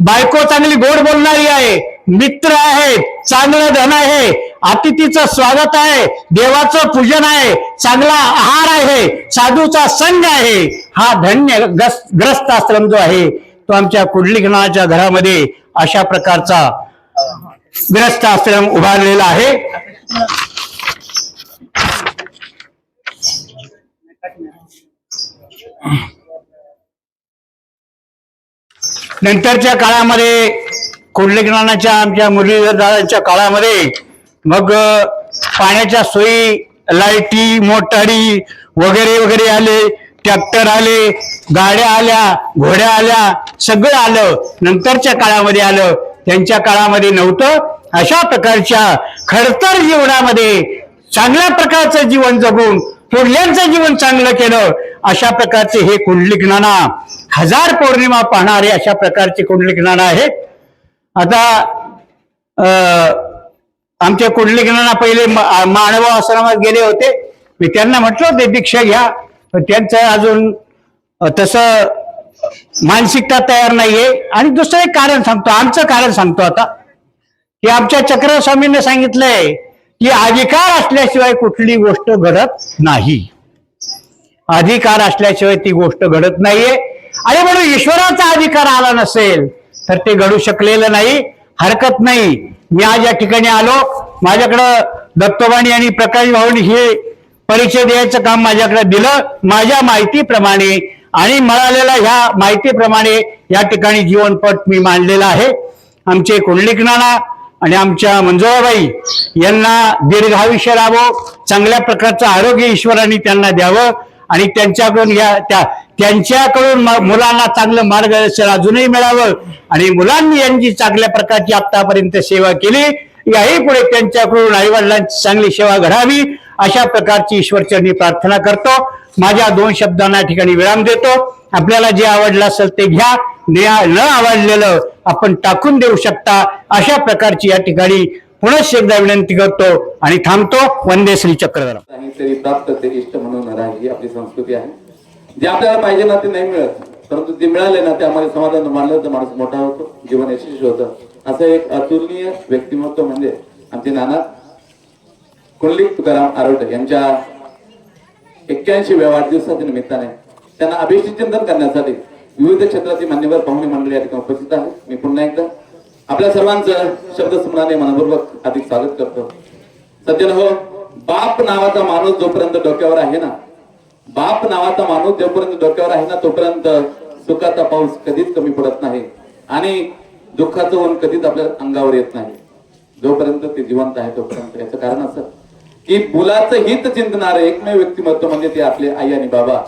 बायको चांगली गोड बोलणारी आहे, मित्र आहेत, चांगलं धन आहे, अतिथीचं स्वागत आहे, देवाचं पूजन आहे, चांगला आहार आहे, साधूचा संघ आहे. हा धन्य ग्रस्त आश्रम जो आहे तो आमच्या कुंडलिकनाथच्या घरामध्ये अशा प्रकारचा ग्रस्त आश्रम उभारलेला आहे. नंतरच्या काळामध्ये कुंडलिकनाथाच्या आमच्या मुरलीधरदादांच्या काळामध्ये मग पाण्याच्या सोयी, लाईटी, मोटारी वगैरे वगैरे आले, ट्रॅक्टर आले, गाड्या आल्या, घोड्या आल्या, सगळं आलं. नंतरच्या काळामध्ये आलं, त्यांच्या काळामध्ये नव्हतं. अशा प्रकारच्या खडतर जीवनामध्ये चांगल्या प्रकारचं जीवन जगून थोरल्यांचं जीवन चांगलं केलं. अशा प्रकारचे हे कुंडलिकनाना, हजार पौर्णिमा पाहणारे अशा प्रकारचे कुंडलिकनाना आहेत. आता आमच्या कुंडलिकनाना पहिले मानव आश्रमात गेले होते. मी त्यांना म्हटलं होते दीक्षा घ्या, पण त्यांचं अजून तसं मानसिकता तयार नाहीये. आणि दुसरं एक कारण सांगतो, आमचं कारण सांगतो आता, की आमच्या चक्रस्वामींनी सांगितलंय की अधिकार असल्याशिवाय कुठली गोष्ट घडत नाही. अधिकार असल्याशिवाय ती गोष्ट घडत नाहीये. आणि म्हणून ईश्वराचा अधिकार आला नसेल तर ते घडू शकलेलं नाही. हरकत नाही. मी आज या ठिकाणी आलो, माझ्याकडं दत्तोबाणी आणि प्रकाश भाऊनी हे परिचय द्यायचं काम माझ्याकडे दिलं. माझ्या माहितीप्रमाणे आणि मिळालेल्या ह्या माहितीप्रमाणे या ठिकाणी जीवनपट मी मांडलेला आहे. आमचे कुंडलिकनाना आणि आमच्या मंजुळाबाई यांना दीर्घायुष्य लाभो, चांगल्या प्रकारचं आरोग्य ईश्वरांनी त्यांना द्यावं. आणि त्यांच्याकडून त्यांच्याकडून मुलांना चांगलं मार्गदर्शन अजूनही मिळावं. आणि मुलांनी यांची चांगल्या प्रकारची आतापर्यंत सेवा केली, याही पुढे त्यांच्याकडून आईवडिलांची चांगली सेवा घडावी अशा प्रकारची ईश्वरचरणी प्रार्थना करतो. माझ्या 2 शब्दांना ठिकाणी विराम देतो. आपल्याला जे आवडलं असेल ते घ्या, न आवडलेलं आपण टाकून देऊ शकता. अशा प्रकारची या ठिकाणी पुनश्च एकदा विनंती करतो आणि थांबतो. वंदे श्री चक्रधर. तरी प्राप्त ते इष्ट म्हणून राहा, ही आपली संस्कृती आहे. जे आपल्याला पाहिजे ना ते नाही मिळत, परंतु ते मिळाले ना त्यामध्ये समाधान मानलं तर माणूस मोठा होतो, जीवन यशस्वी होतं. असं एक अतुलनीय व्यक्तिमत्व म्हणजे आमचे नाना कुंडलिक तुकाराम आरोटे यांच्या 81व्या वाढदिवसाच्या निमित्ताने त्यांना अभिषेकचिंतन करण्यासाठी विविध क्षेत्रातील मान्यवर पाहुणे मंडळी या ठिकाणी उपस्थित आहेत. मी पुन्हा एकदा आपल्या सर्वांचं शब्दस्मरणाने मनपूर्वक अधिक स्वागत करतो. सज्जनहो, बाप नावाचा माणूस जोपर्यंत डोक्यावर आहे ना, बाप नावाचा माणूस जोपर्यंत डोक्यावर आहे ना, तोपर्यंत सुखाचा पाऊस कधीच कमी पडत नाही आणि दुःखाचं ऊन कधीच आपल्या अंगावर येत नाही. जोपर्यंत ते जिवंत आहे तोपर्यंत. याचं कारण असं की मुलाचं हित चिंतणारे एकमेव व्यक्तिमत्व म्हणजे ते आपले आई आणि बाबा.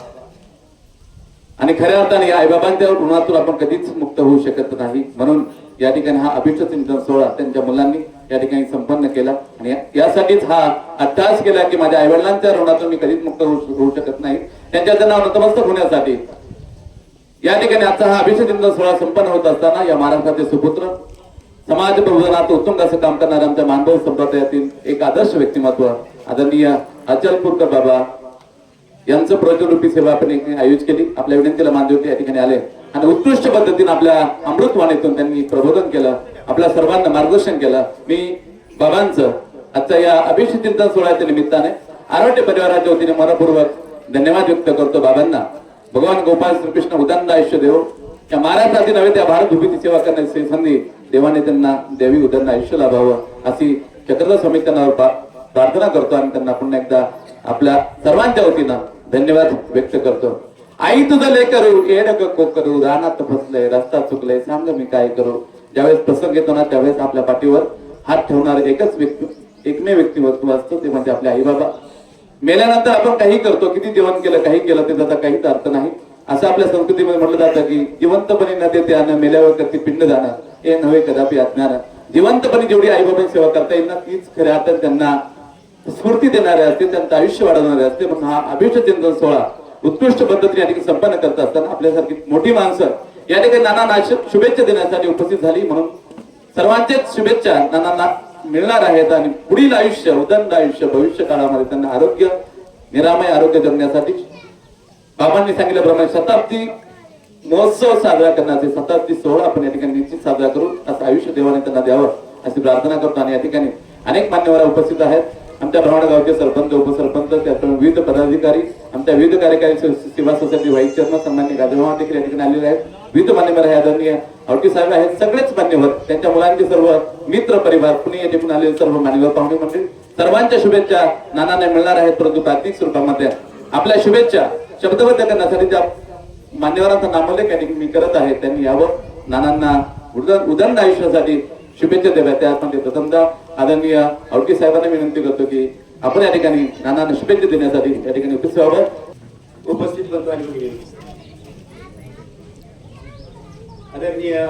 आणि खऱ्या अर्थाने आई बाबांच्या ऋणातून आपण कधीच मुक्त होऊ शकत नाही. म्हणून या ठिकाणी हा अभिष्ट चिंतन सोहळा त्यांच्या मुलांनी या ठिकाणी संपन्न केला. आणि यासाठीच हा अट्टहास केला की माझ्या आई वडिलांच्या ऋणातून मी कधीच मुक्त होऊ शकत नाही. त्यांच्या त्यांना नतमस्तक होण्यासाठी या ठिकाणी आजचा हा अभिष्ट चिंतन सोहळा संपन्न होत असताना या महाराष्ट्राचे सुपुत्र, समाज प्रबोधनात उत्तुंग असं काम करणाऱ्या आमच्या मानभाऊ संप्रदायातील एक आदर्श व्यक्तिमत्व आदरणीय अचलपूरकर बाबा यांचं प्रज्वलरूपी सेवा आपण आयोजित केली. आपल्या विनंतीला मान देऊन या ठिकाणी आले आणि उत्कृष्ट पद्धतीने आपल्या अमृतवाणीतून त्यांनी प्रबोधन केलं, आपल्या सर्वांना मार्गदर्शन केलं. मी बाबांचं आजच्या या अभिषेक चिंतन सोहळ्याच्या निमित्ताने आरोग्य परिवाराच्या वतीने मनपूर्वक धन्यवाद व्यक्त करतो. बाबांना भगवान गोपाल श्रीकृष्ण उदंड आयुष्य देव. या महाराष्ट्रातील नव्हे त्या भारत भूमीची सेवा करण्याची संधी देवाने त्यांना देवी उदंड आयुष्य लाभावं अशी चक्रधर स्वामी त्यांना प्रार्थना करतो. आणि त्यांना पुन्हा एकदा आपल्या सर्वांच्या वतीनं धन्यवाद व्यक्त करतो. आई तुझं लेकरू येड को करू, रानात फसलंय, रस्ता चुकलंय, सांग मी काय करू. ज्यावेळेस प्रसंग येतो ना त्यावेळेस आपल्या पाठीवर हात ठेवणार एकमेव व्यक्तिमत्व असतं ते म्हणजे आपले आई बाबा. मेल्यानंतर आपण काही करतो, किती जेवण केलं, काही केलं ते त्याचा काहीच अर्थ नाही. असं आपल्या संस्कृतीमध्ये म्हटलं जातं की जिवंतपणे न देते अन्न, मेल्यावर करते पिंड जाणं, हे नव्हे कदापि अज्ञान. जिवंतपणे जेवढी आई बाबांची सेवा करता येईल ना तीच खऱ्या अर्थाने त्यांना स्फूर्ती देणारे असते, त्यांचं आयुष्य वाढवणारे असते. म्हणून हा अभिष्ट चिंतन सोहळा उत्कृष्ट पद्धतीने या ठिकाणी संपन्न करत असताना आपल्यासारखी मोठी माणसं या ठिकाणी नानांना शुभेच्छा देण्यासाठी उपस्थित झाली. म्हणून सर्वांचेच शुभेच्छा नानांना मिळणार आहेत आणि पुढील आयुष्य, उदंड आयुष्य, भविष्य काळामध्ये त्यांना आरोग्य, निरामय आरोग्य जगण्यासाठी बाबांनी सांगितल्याप्रमाणे शताब्दी महोत्सव साजरा करण्याचे शताब्दी सोहळा आपण या ठिकाणी निश्चित साजरा करून असं आयुष्य देवाने त्यांना द्यावं अशी प्रार्थना करतो. आणि या ठिकाणी अनेक मान्यवर उपस्थित आहेत. आमच्या ब्राह्मण गावचे सरपंच, उपसरपंच, त्याप्रमाणे विविध पदाधिकारी, आमच्या विविध कार्यकारी सेवा सोसायटी व्हाईस चेअरमन सन्माननीय गाजवान देखील या ठिकाणी आलेले आहेत. विविध मान्यवर आहे, आदरणीय आवटी साहेब आहेत, सगळेच मान्यवर, त्यांच्या मुलांचे सर्व मित्र परिवार, पुणे येथे पण आलेले सर्व मान्यवर पाहुणे मंडळी, सर्वांच्या शुभेच्छा नानांना मिळणार आहेत. परंतु प्रातिक स्वरूपामध्ये आपल्या शुभेच्छा शब्दबद्ध करण्यासाठी ज्या मान्यवरांचा नामोल्लेख या ठिकाणी मी करत आहे त्यांनी यावं, नानांना उदंड आयुष्यासाठी शुभेच्छा द्याव्या. त्यामध्ये प्रथमतः आदरणीय आवटी साहेबांना विनंती करतो की आपण या ठिकाणी नानांना शुभेच्छा देण्यासाठी या ठिकाणी उपस्थित व्हावं. उपस्थित बंधू आणि भगिनी, आदरणीय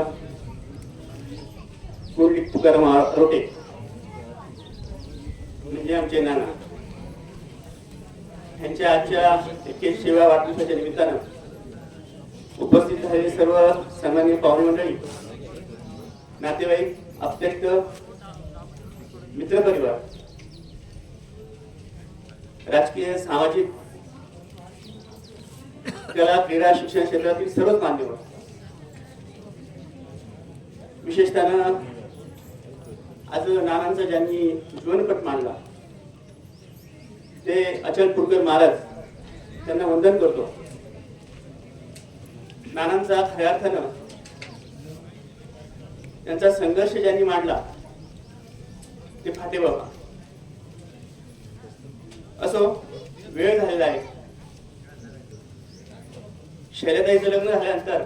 कुर्डी तुकाराम रोटे म्हणजे आमचे नाना यांच्या आजच्या 81व्या वाढदिवसाच्या निमित्तानं उपस्थित झालेले सर्व सन्माननीय पाहुणे मंडळी, नातेवाईक, आप्तेष्ट, मित्रपरिवार, राजकीय, सामाजिक, कला, क्रीडा, शिक्षण क्षेत्रातील सर्वच मान्यवर, विशेषतः आज नानांचा ज्यांनी जीवनपट मांडला ते अचल पुरकर महाराज, त्यांना वंदन करतो. नानांचा खऱ्या अर्थानं त्यांचा संघर्ष ज्यांनी मांडला ते फाटे बाबा. असो, वेळ झालेला आहे. शैलताईचं लग्न झाल्यानंतर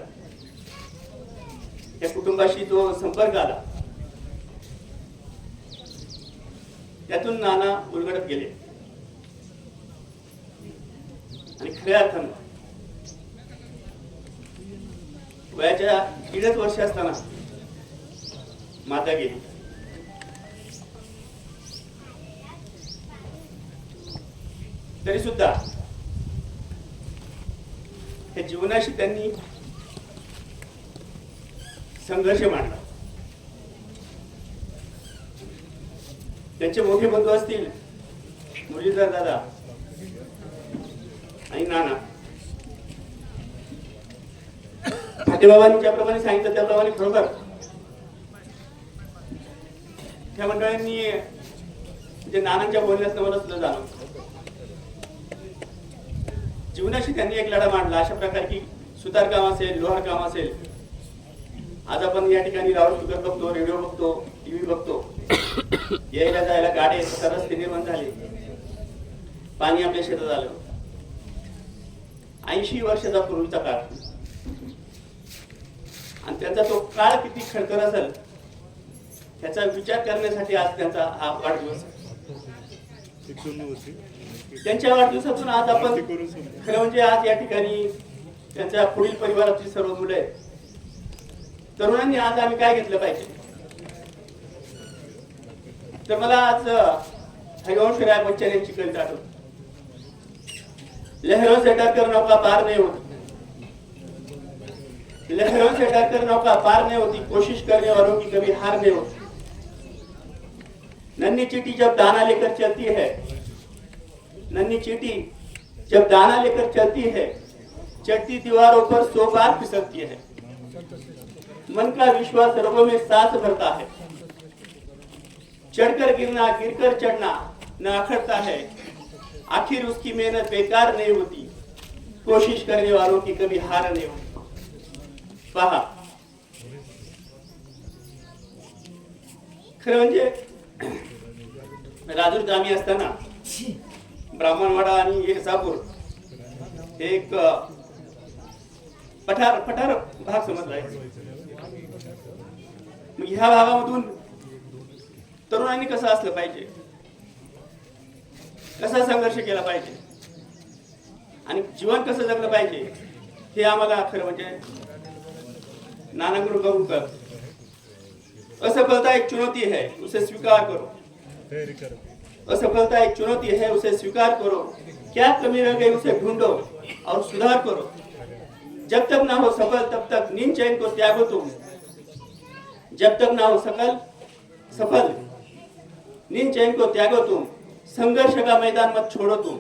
त्या कुटुंबाशी जो संपर्क आला त्यातून नाना उलगडत गेले आणि खऱ्या अर्थानं वयाच्या 1.5 वर्ष असताना माता गेली. तरी सुद्धा हे जीवनाशी त्यांनी संघर्ष मांडला. त्यांचे मोठे बंधू असतील मुरलीधर दादा आणि नाना. फाटेबाबांनी ज्याप्रमाणे सांगितलं त्याप्रमाणे खरोखर त्या मंडळांनी जे नानांच्या बोलण्यात मला सुद्धा जाणवतं, जीवनाशी त्यांनी एक लढा मांडला. अशा प्रकारे की सुतारकाम असेल, लोहार काम असेल, आज आपण या ठिकाणी लाऊडस्पीकर बघतो, रेडिओ बघतो, टीव्ही बघतो, यायला जायला गाडी रस्ते निर्माण झाले, पाणी आपल्या शेतात आलं. 80 वर्षाचा पूर्वीचा काळ आणि त्यांचा तो काळ किती खडतर असेल त्याचा विचार करण्यासाठी आज त्यांचा हा वाढदिवस. त्यांच्या वाढदिवसातून आज आपण खरं म्हणजे आज या ठिकाणी त्यांच्या पुढील परिवाराची सर्व मुलं आहेत. तरुणांनी आज आम्ही काय घेतलं पाहिजे तर मला आज हरिवंश राय बच्चन यांची कविता आठवते. लहरों से डरकर नौका पार नहीं होती, लहरों से डरकर नौका पार नहीं होती, कोशिश करने वालों की कभी हार नहीं होती. नन्ही चींटी जब दाना लेकर चलती है, नन्ही चींटी जब दाना लेकर चलती है, चढ़ती दीवारों पर 100 बार फिसलती है. मन का विश्वास रगों में सांस भरता है, चढ़कर गिरना, गिरकर चढ़ना न अखड़ता है. आखिर उसकी मेहनत बेकार नहीं होती, कोशिश करने वालों की कभी हार नहीं होती. पहा, खरं म्हणजे राजूर ग्रामी असताना ब्राह्मणवाडा आणि येसापूर हे एक पठार भाग समजला आहे. मग ह्या भागामधून तरुणांनी कसं असलं पाहिजे, कसा संघर्ष केला पाहिजे आणि जीवन कसं जगलं पाहिजे हे आम्हाला खरं म्हणजे नानाकडून बघून कळतं. असफलता एक चुनौती है, उसे स्वीकार करो. असफलता एक चुनौती है, उसे स्वीकार करो। क्या कमी रह गई उसे ढूंढो और सुधार करो। जब तक ना हो सफल तब तक नींद चैन को त्यागो तुम। जब तक ना हो सफल नींद चैन को त्यागो तुम। संघर्ष का मैदान मत छोड़ो तुम।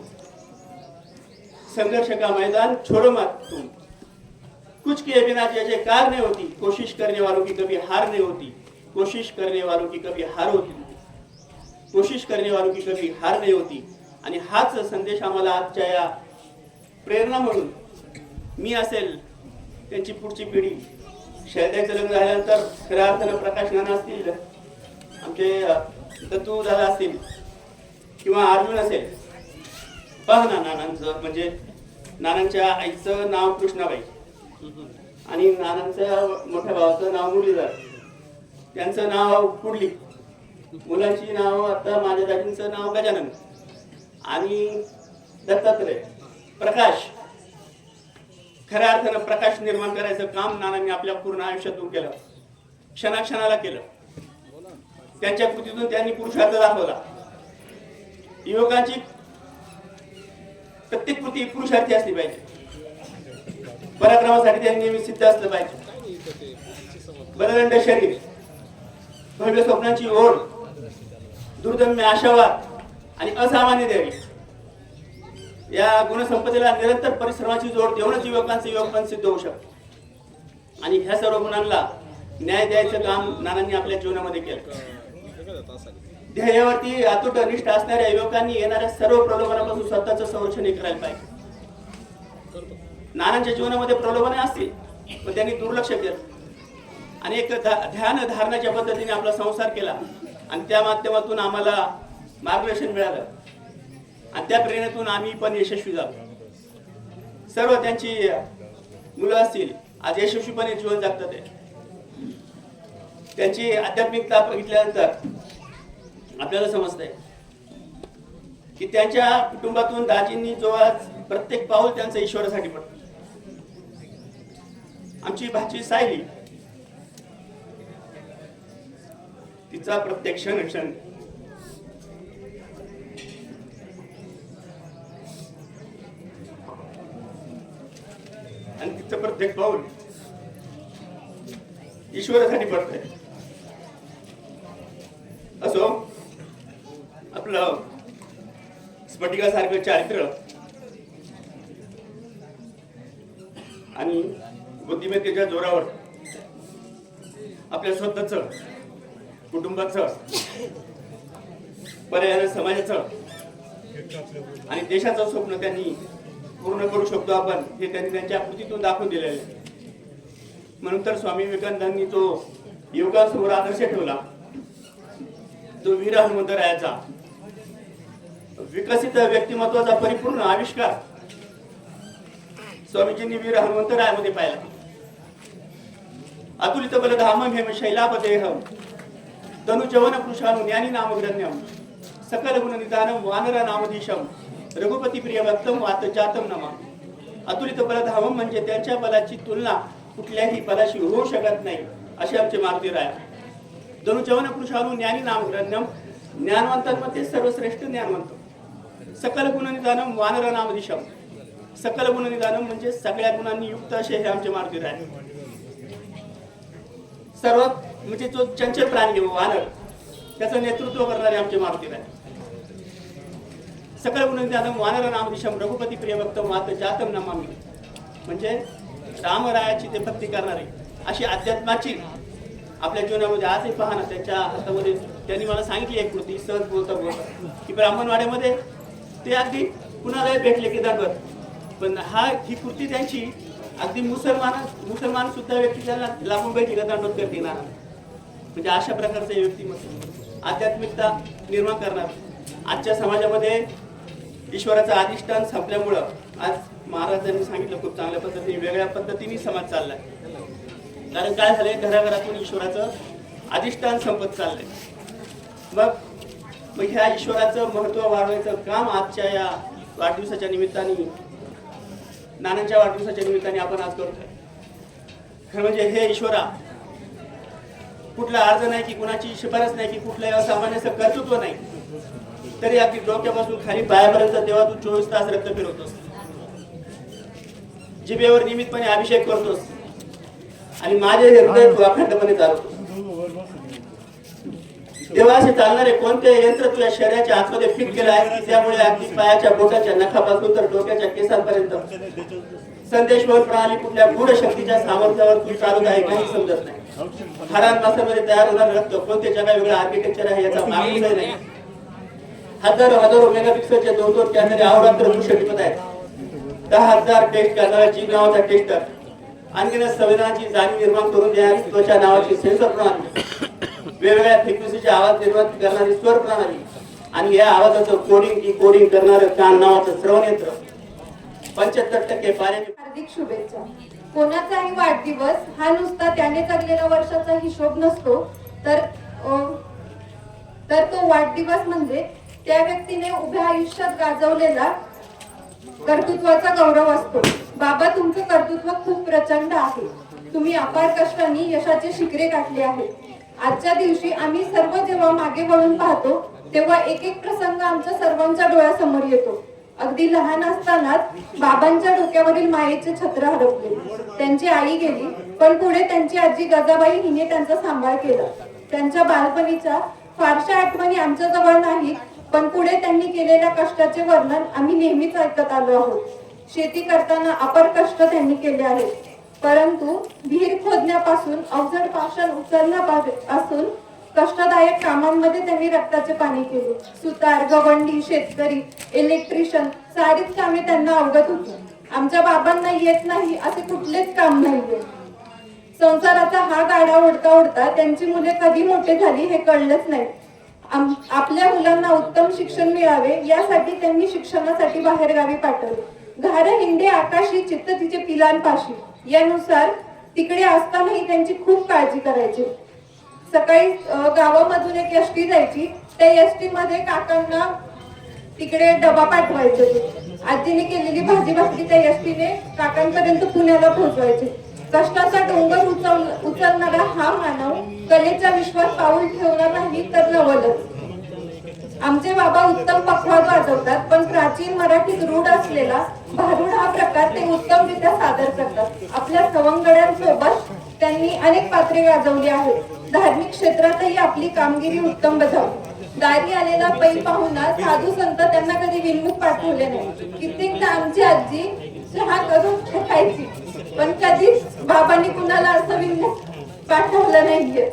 संघर्ष का मैदान छोड़ो मत तुम। कुछ किए बिना जैसे कार नहीं होती, कोशिश करने वालों की कभी हार नहीं होती। कोशिश करने वालों की कभी हार होती, कोशिश करने वालों की कभी हार नाही होती। आणि हाच संदेश आम्हाला आजच्या या प्रेरणा म्हणून मी असेल, त्यांची पुढची पिढी, शैद्याचं लग्न झाल्यानंतर खऱ्या अर्थानं प्रकाश नाना असतील, आमचे दत्तू दादा असतील किंवा अर्जुन असेल, पहा ना नानांचं, म्हणजे नानांच्या आईचं नाव कृष्णाबाई आणि नानांच्या मोठ्या भावाचं नाव मुरलीधर, त्यांचं नाव कुडली, मुलांची नाव आता माझ्या दाजींचं नाव गजानन आणि दत्तात्रय, प्रकाश. खऱ्या अर्थानं प्रकाश निर्माण करायचं काम नानांनी आपल्या पूर्ण आयुष्यातून केलं, क्षणाक्षणाला केलं. त्यांच्या कृतीतून त्यांनी पुरुषार्थ दाखवला. युवकांची प्रत्येक कृती पुरुषार्थी असली पाहिजे. पराक्रमासाठी त्यांनी नेहमी सिद्ध असलं पाहिजे. बलदंड शरीर, भव्य स्वप्नांची ओढ, दुर्दम्य आशावाद आणि असामान्य ध्येय या गुणसंपदेला निरंतर परिश्रमाची जोड देऊनच युवकांचे योगदान सिद्ध होऊ शकते. आणि ह्या सर्व गुणांना न्याय द्यायचं काम नानांनी आपल्या जीवनामध्ये केलं. ध्येयावरती अतूट निष्ठा असणाऱ्या युवकांनी येणाऱ्या सर्व प्रलोभनापासून स्वतःचं संरक्षण करायला पाहिजे. नानांच्या जीवनामध्ये प्रलोभने असतील पण त्यांनी दुर्लक्ष केलं. अनेक ध्यान धारणाच्या पद्धतीने आपला संसार केला आणि त्या माध्यमातून आम्हाला मार्गदर्शन मिळालं आणि त्या प्रेरणेतून आम्ही पण यशस्वी झालो. सर्व त्यांची मुलं असतील आज यशस्वीपणे जीवन जगतात. त्यांची आध्यात्मिकता बघितल्यानंतर आपल्याला समजतंय की त्यांच्या कुटुंबातून दाजींनी जो आज प्रत्येक पाऊल त्यांचं ईश्वरासाठी पडतं. आमची भाची सायली, तिचा प्रत्येक क्षण आणि तिचं प्रत्येक पाऊल ईश्वरासाठी पडतंय. असो, आपलं स्फटिकासारखं चारित्र्य आणि बुद्धिमत्तेच्या जोरावर आपल्या स्वतःचं, कुटुंबाचं, पर्यायाने समाजाचं आणि देशाचं स्वप्न त्यांनी पूर्ण करू शकतो आपण, हे त्यांनी त्यांच्या कृतीतून दाखवून दिलेले. म्हणून तर स्वामी विवेकानंदांनी तो युवकांसमोर आदर्श ठेवला, तो वीर हनुमंतरायाचा विकसित व्यक्तिमत्वाचा परिपूर्ण आविष्कार स्वामीजींनी वीर हनुमंतरायामध्ये पाहिला. अतुलित बलधामं हेम शैलापदेहं तनुजवन कृशानु ज्ञानी नामग्रन्यम सकल गुण निदानं वानर नामधीशम रघुपती प्रिय भक्तम वातजातम नमा. अतुलित बलधामं म्हणजे त्यांच्या बलाची तुलना कुठल्याही बलाशी होऊ शकत नाही असे आमचे मारुती राय. तनुजवन कृशानु ज्ञानी नामग्रन्यम, ज्ञानवंतांमध्ये सर्वश्रेष्ठ ज्ञानवंत. सकल गुण निदानं वानर नामधीशम, सकल गुण निदानं म्हणजे सगळ्या गुणांनी युक्त असे हे आमचे मारुती राय. सर्व म्हणजे जो चंचल प्राणी वानर, त्याचं नेतृत्व करणारे आमचे मारुती राय. सकल गुणनिधानं वानर नामधीशम रघुपती प्रिय भक्त मात जातम नमामि, म्हणजे रामरायाची ते भक्ती करणारे अशी अध्यात्माची आपल्या जीवनामध्ये आजही पहा ना. त्यांच्या हातामध्ये त्यांनी मला सांगितली एक कृती सहज बोलता की ब्राह्मणवाड्यामध्ये ते अगदी कुणालाही भेटले की दाखवत, पण ही कृती त्यांची अगदी मुसलमान सुद्धा व्यक्ती त्यांना लागून बैठी गदांडोत करते ना. म्हणजे अशा प्रकारचे व्यक्तिमत्व, आध्यात्मिकता निर्माण करणार. आजच्या समाजामध्ये ईश्वराचं अधिष्ठान संपल्यामुळं आज महाराजांनी सांगितलं खूप चांगल्या पद्धतीने, वेगळ्या पद्धतीने समाज चाललाय. कारण काय झालंय, घराघरातून ईश्वराचं अधिष्ठान संपत चाललंय. मग ह्या ईश्वराचं महत्व वाढवायचं काम आजच्या या वाढदिवसाच्या निमित्ताने, नानांच्या वाढदिवसाच्या निमित्ताने आपण आज करतोय. खरं म्हणजे हे ईश्वरा कुठला अर्ज नाही की कुणाची शिफारस नाही की कुठलंही असामान्य कर्तृत्व नाही. तरी अगदी डोक्यापासून खाली पायापर्यंत तेव्हा तू 24 तास रक्त फिरवतोस, जिभेवर नियमितपणे अभिषेक करतोस आणि माझे हृदय तू अखंडपणे चालवतोस. तेव्हा असे चालणारे कोणते यंत्र तुझ्या शरीराच्या आतमध्ये फिट केलं आहे की त्यामुळे अगदी पायाच्या बोटाच्या नखापासून तर डोक्याच्या केसांपर्यंत संदेशवर प्रणाली कुठल्या गूढ शक्तीच्या सामर्थ्यावर तू चालत आहे काही समजत नाही. हाडांपासून तयार होणार रक्त कोणते जगा वेगळं आर्किटेक्चर आहे याचा मागूच नाही. हजारो मेगापिक्सलच्या 2-2 कॅमेरे अहोरात्र दृश्य टिपत आहेत. 10,000 टेस्ट करणारा जीव नावाचा टेस्टर, आणखीनच संवेदनाची जाणीव निर्माण करून देणारी त्वचा नावाची सेन्सर प्रणाली, वेगवेगळ्या फ्रिक्वेन्सीचे आवाज निर्माण करणारी स्वर प्रणाली आणि या आवाजाचं कोडिंग करणारं कान नावाचं श्रवण यंत्र, 75% पाण्याची. हार्दिक शुभेच्छा. कोणाचाही वाढदिवस हा नुसता त्याने जगलेल्या वर्षाचा हिशोब नसतो, तर तो वाढदिवस म्हणजे त्या व्यक्तीने उभ्या आयुष्यात गाजवलेला कर्तृत्वाचा गौरव असतो. बाबा, तुमचं कर्तृत्व खूप प्रचंड आहे. तुम्ही अपार कष्टांनी यशाचे शिखरे गाठले आहेत. आजच्या दिवशी आम्ही सर्व जेव्हा मागे वळून पाहतो तेव्हा एक एक प्रसंग आमच्या सर्वांच्या डोळ्यासमोर येतो. अगदी लहान असतानाच बाबांच्या डोक्यावरील मायेचे छत्र हरपले. त्यांची आई गेली, पण पुढे त्यांची आजी गजाबाई हिने त्यांचा सांभाळ केला. त्यांच्या बालपणीच्या फारशा आठवणी आमच्या जवळ नाहीत, पण पुढे त्यांनी केलेल्या कष्टाचे वर्णन आम्ही नेहमीच ऐकत आलो आहोत. शेती करताना अपार कष्ट त्यांनी केले आहेत, परंतु विहीर खोदण्यापासून अवजड पाषाण उचलण्यापासून कष्टदायक कामांमध्ये त्यांनी रक्ताचे पाणी केले. सुतार, गवंडी, शेतकरी, इलेक्ट्रिशियन सारीच कामे त्यांना अवगत होती. आमच्या बाबांना येत नाही असे कुठलेच काम नाहीये. संसाराचा हा गाडा ओढता ओढता त्यांची मुले कधी मोठे झाली हे कळलंच नाही. आपल्या मुलांना उत्तम शिक्षण मिळावे यासाठी त्यांनी शिक्षणासाठी बाहेर गावी पाठवले. घार हिंडे आकाशी चित्त तिचे पिलांपाशी यानुसार तिकडे असतानाही त्यांची खूप काळजी करायची. सकाळी गावामधून एक एसटी जायची, त्या एसटी मध्ये काकांना तिकडे डबा पाठवायचे. आजीने केलेली भाजी भाकरी त्या एसटीने काकांपर्यंत पुण्याला पोहोचवायचे. कष्टाचा डोंगर उचलणारा हा मानव कलेच्या विश्वात पाऊल ठेवणार नाही तर नवलच. आमचे बाबा उत्तम पखवाज वाजवतात, पण प्राचीन मराठीत रूढ असलेला भारुड हा प्रकार ते उत्तमरित्या सादर करतात. आपल्या सवंगड्यांसोबत त्यांनी अनेक पात्रे गाजवली आहेत. धार्मिक क्षेत्रातही आपली कामगिरी उत्तम बजावली. दारी आलेला पै पाहुणा साधू संत त्यांना कधी विनमुख पाठवले नाही. कित्येकदा आमची आजी चहा करून खायची, पण कधीच बाबांनी कुणाला असं विनमुख पाठवलं नाहीये.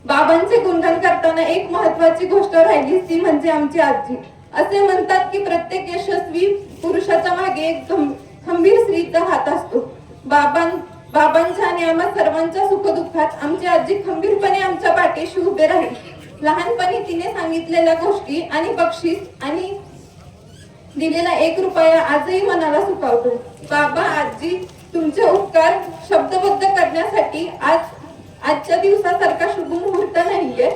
बाबांचे गुणगान करताना एक महत्वाची गोष्ट राहिली ती म्हणजे आमची आजी. असे म्हणतात की प्रत्येक यशस्वी पुरुषाच्या मागे एक खंबीर स्त्रीचा हात असतो. बाबांच्या आणि आम्हा सर्वांच्या सुखदुःखात आमची आजी खंबीरपणे आमच्या पाठीशी उभे राहील. लहानपणी तिने सांगितलेल्या गोष्टी आणि बक्षीस आणि दिलेला 1 रुपया आजही मनाला सुखावतो. बाबा, आजी, तुमचे उपकार शब्दबद्ध करण्यासाठी आजच्या दिवसासारखा शुभ मुहूर्त नाहीये.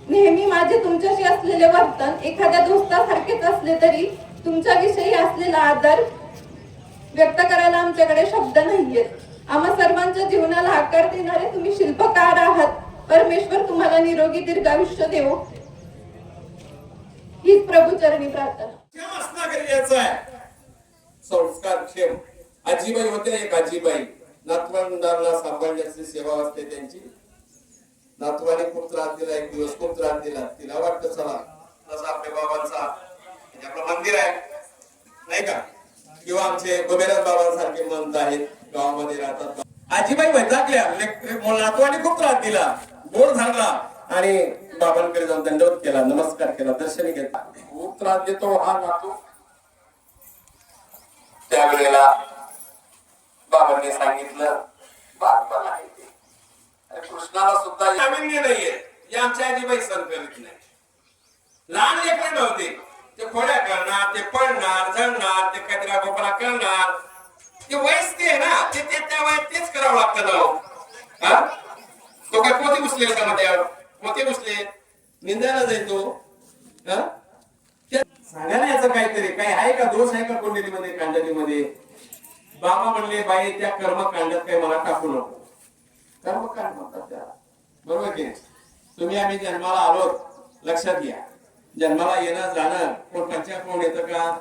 नेहमी माझे तुमच्याशी असलेले वर्तन एखाद्या दोस्तासारखेच असले तरी तुमच्या विषयी असलेला आदर व्यक्त करायला आमच्याकडे शब्द नाहीयेत. आम्हा सर्वांच्या जीवनाला आकार देणारे तुम्ही शिल्पकार आहात. परमेश्वर तुम्हाला निरोगी दीर्घायुष्य देवो, हीच प्रभूचरणी प्रार्थना. असणं गरजेचं आहे. संस्कारक्षम आजीबाई होत्या. एक आजीबाई नातवंडांना सांभाळण्याची सेवा असते त्यांची. नातवाने खूप त्रास दिला, एक दिवस खूप त्रास दिला. तिला वाटतं चला जसं आपल्या बाबांचा आपलं मंदिर आहे नाही का, किंवा आमचे गोबेराज बाबांसारखे मंत आहेत गावामध्ये राहतात. आजीबाई वैतागल्या, नातवाने खूप त्रास दिला, बोर झाला आणि बाबांकडे जाऊन दंडवत केला, नमस्कार केला, दर्शन घेतला. खूप त्रास देतो हा नातू. त्यावेळेला बाबांनी सांगितलं बाळपण आहे ते, कृष्णाला सुद्धा अभिनय नाहीये हे आमच्या आजीबाई सण करीत नाही. लहान लेकर नव्हते, ते खोड्या करणार, ते पडणार, जळणार, ते कचरा गोपरा करणार. ते वयस ते ना, ते त्या वयात तेच करावं लागतं ना. हा, तो काय पोते उचले का मध्ये पोते उचले निंदायला जायतो. सांगायला याचं काहीतरी काही आहे का, दोष आहे का कुंडलीमध्ये कांडलीमध्ये. बाबा म्हणले बाई त्या कर्मकांडात काही मला टाकू नको. कर्मकांड म्हणतात त्याला, बरोबर की. तुम्ही आम्ही जन्माला आलो लक्षात घ्या. जन्माला येणं जाणं कोण पंचायत कोण येतं का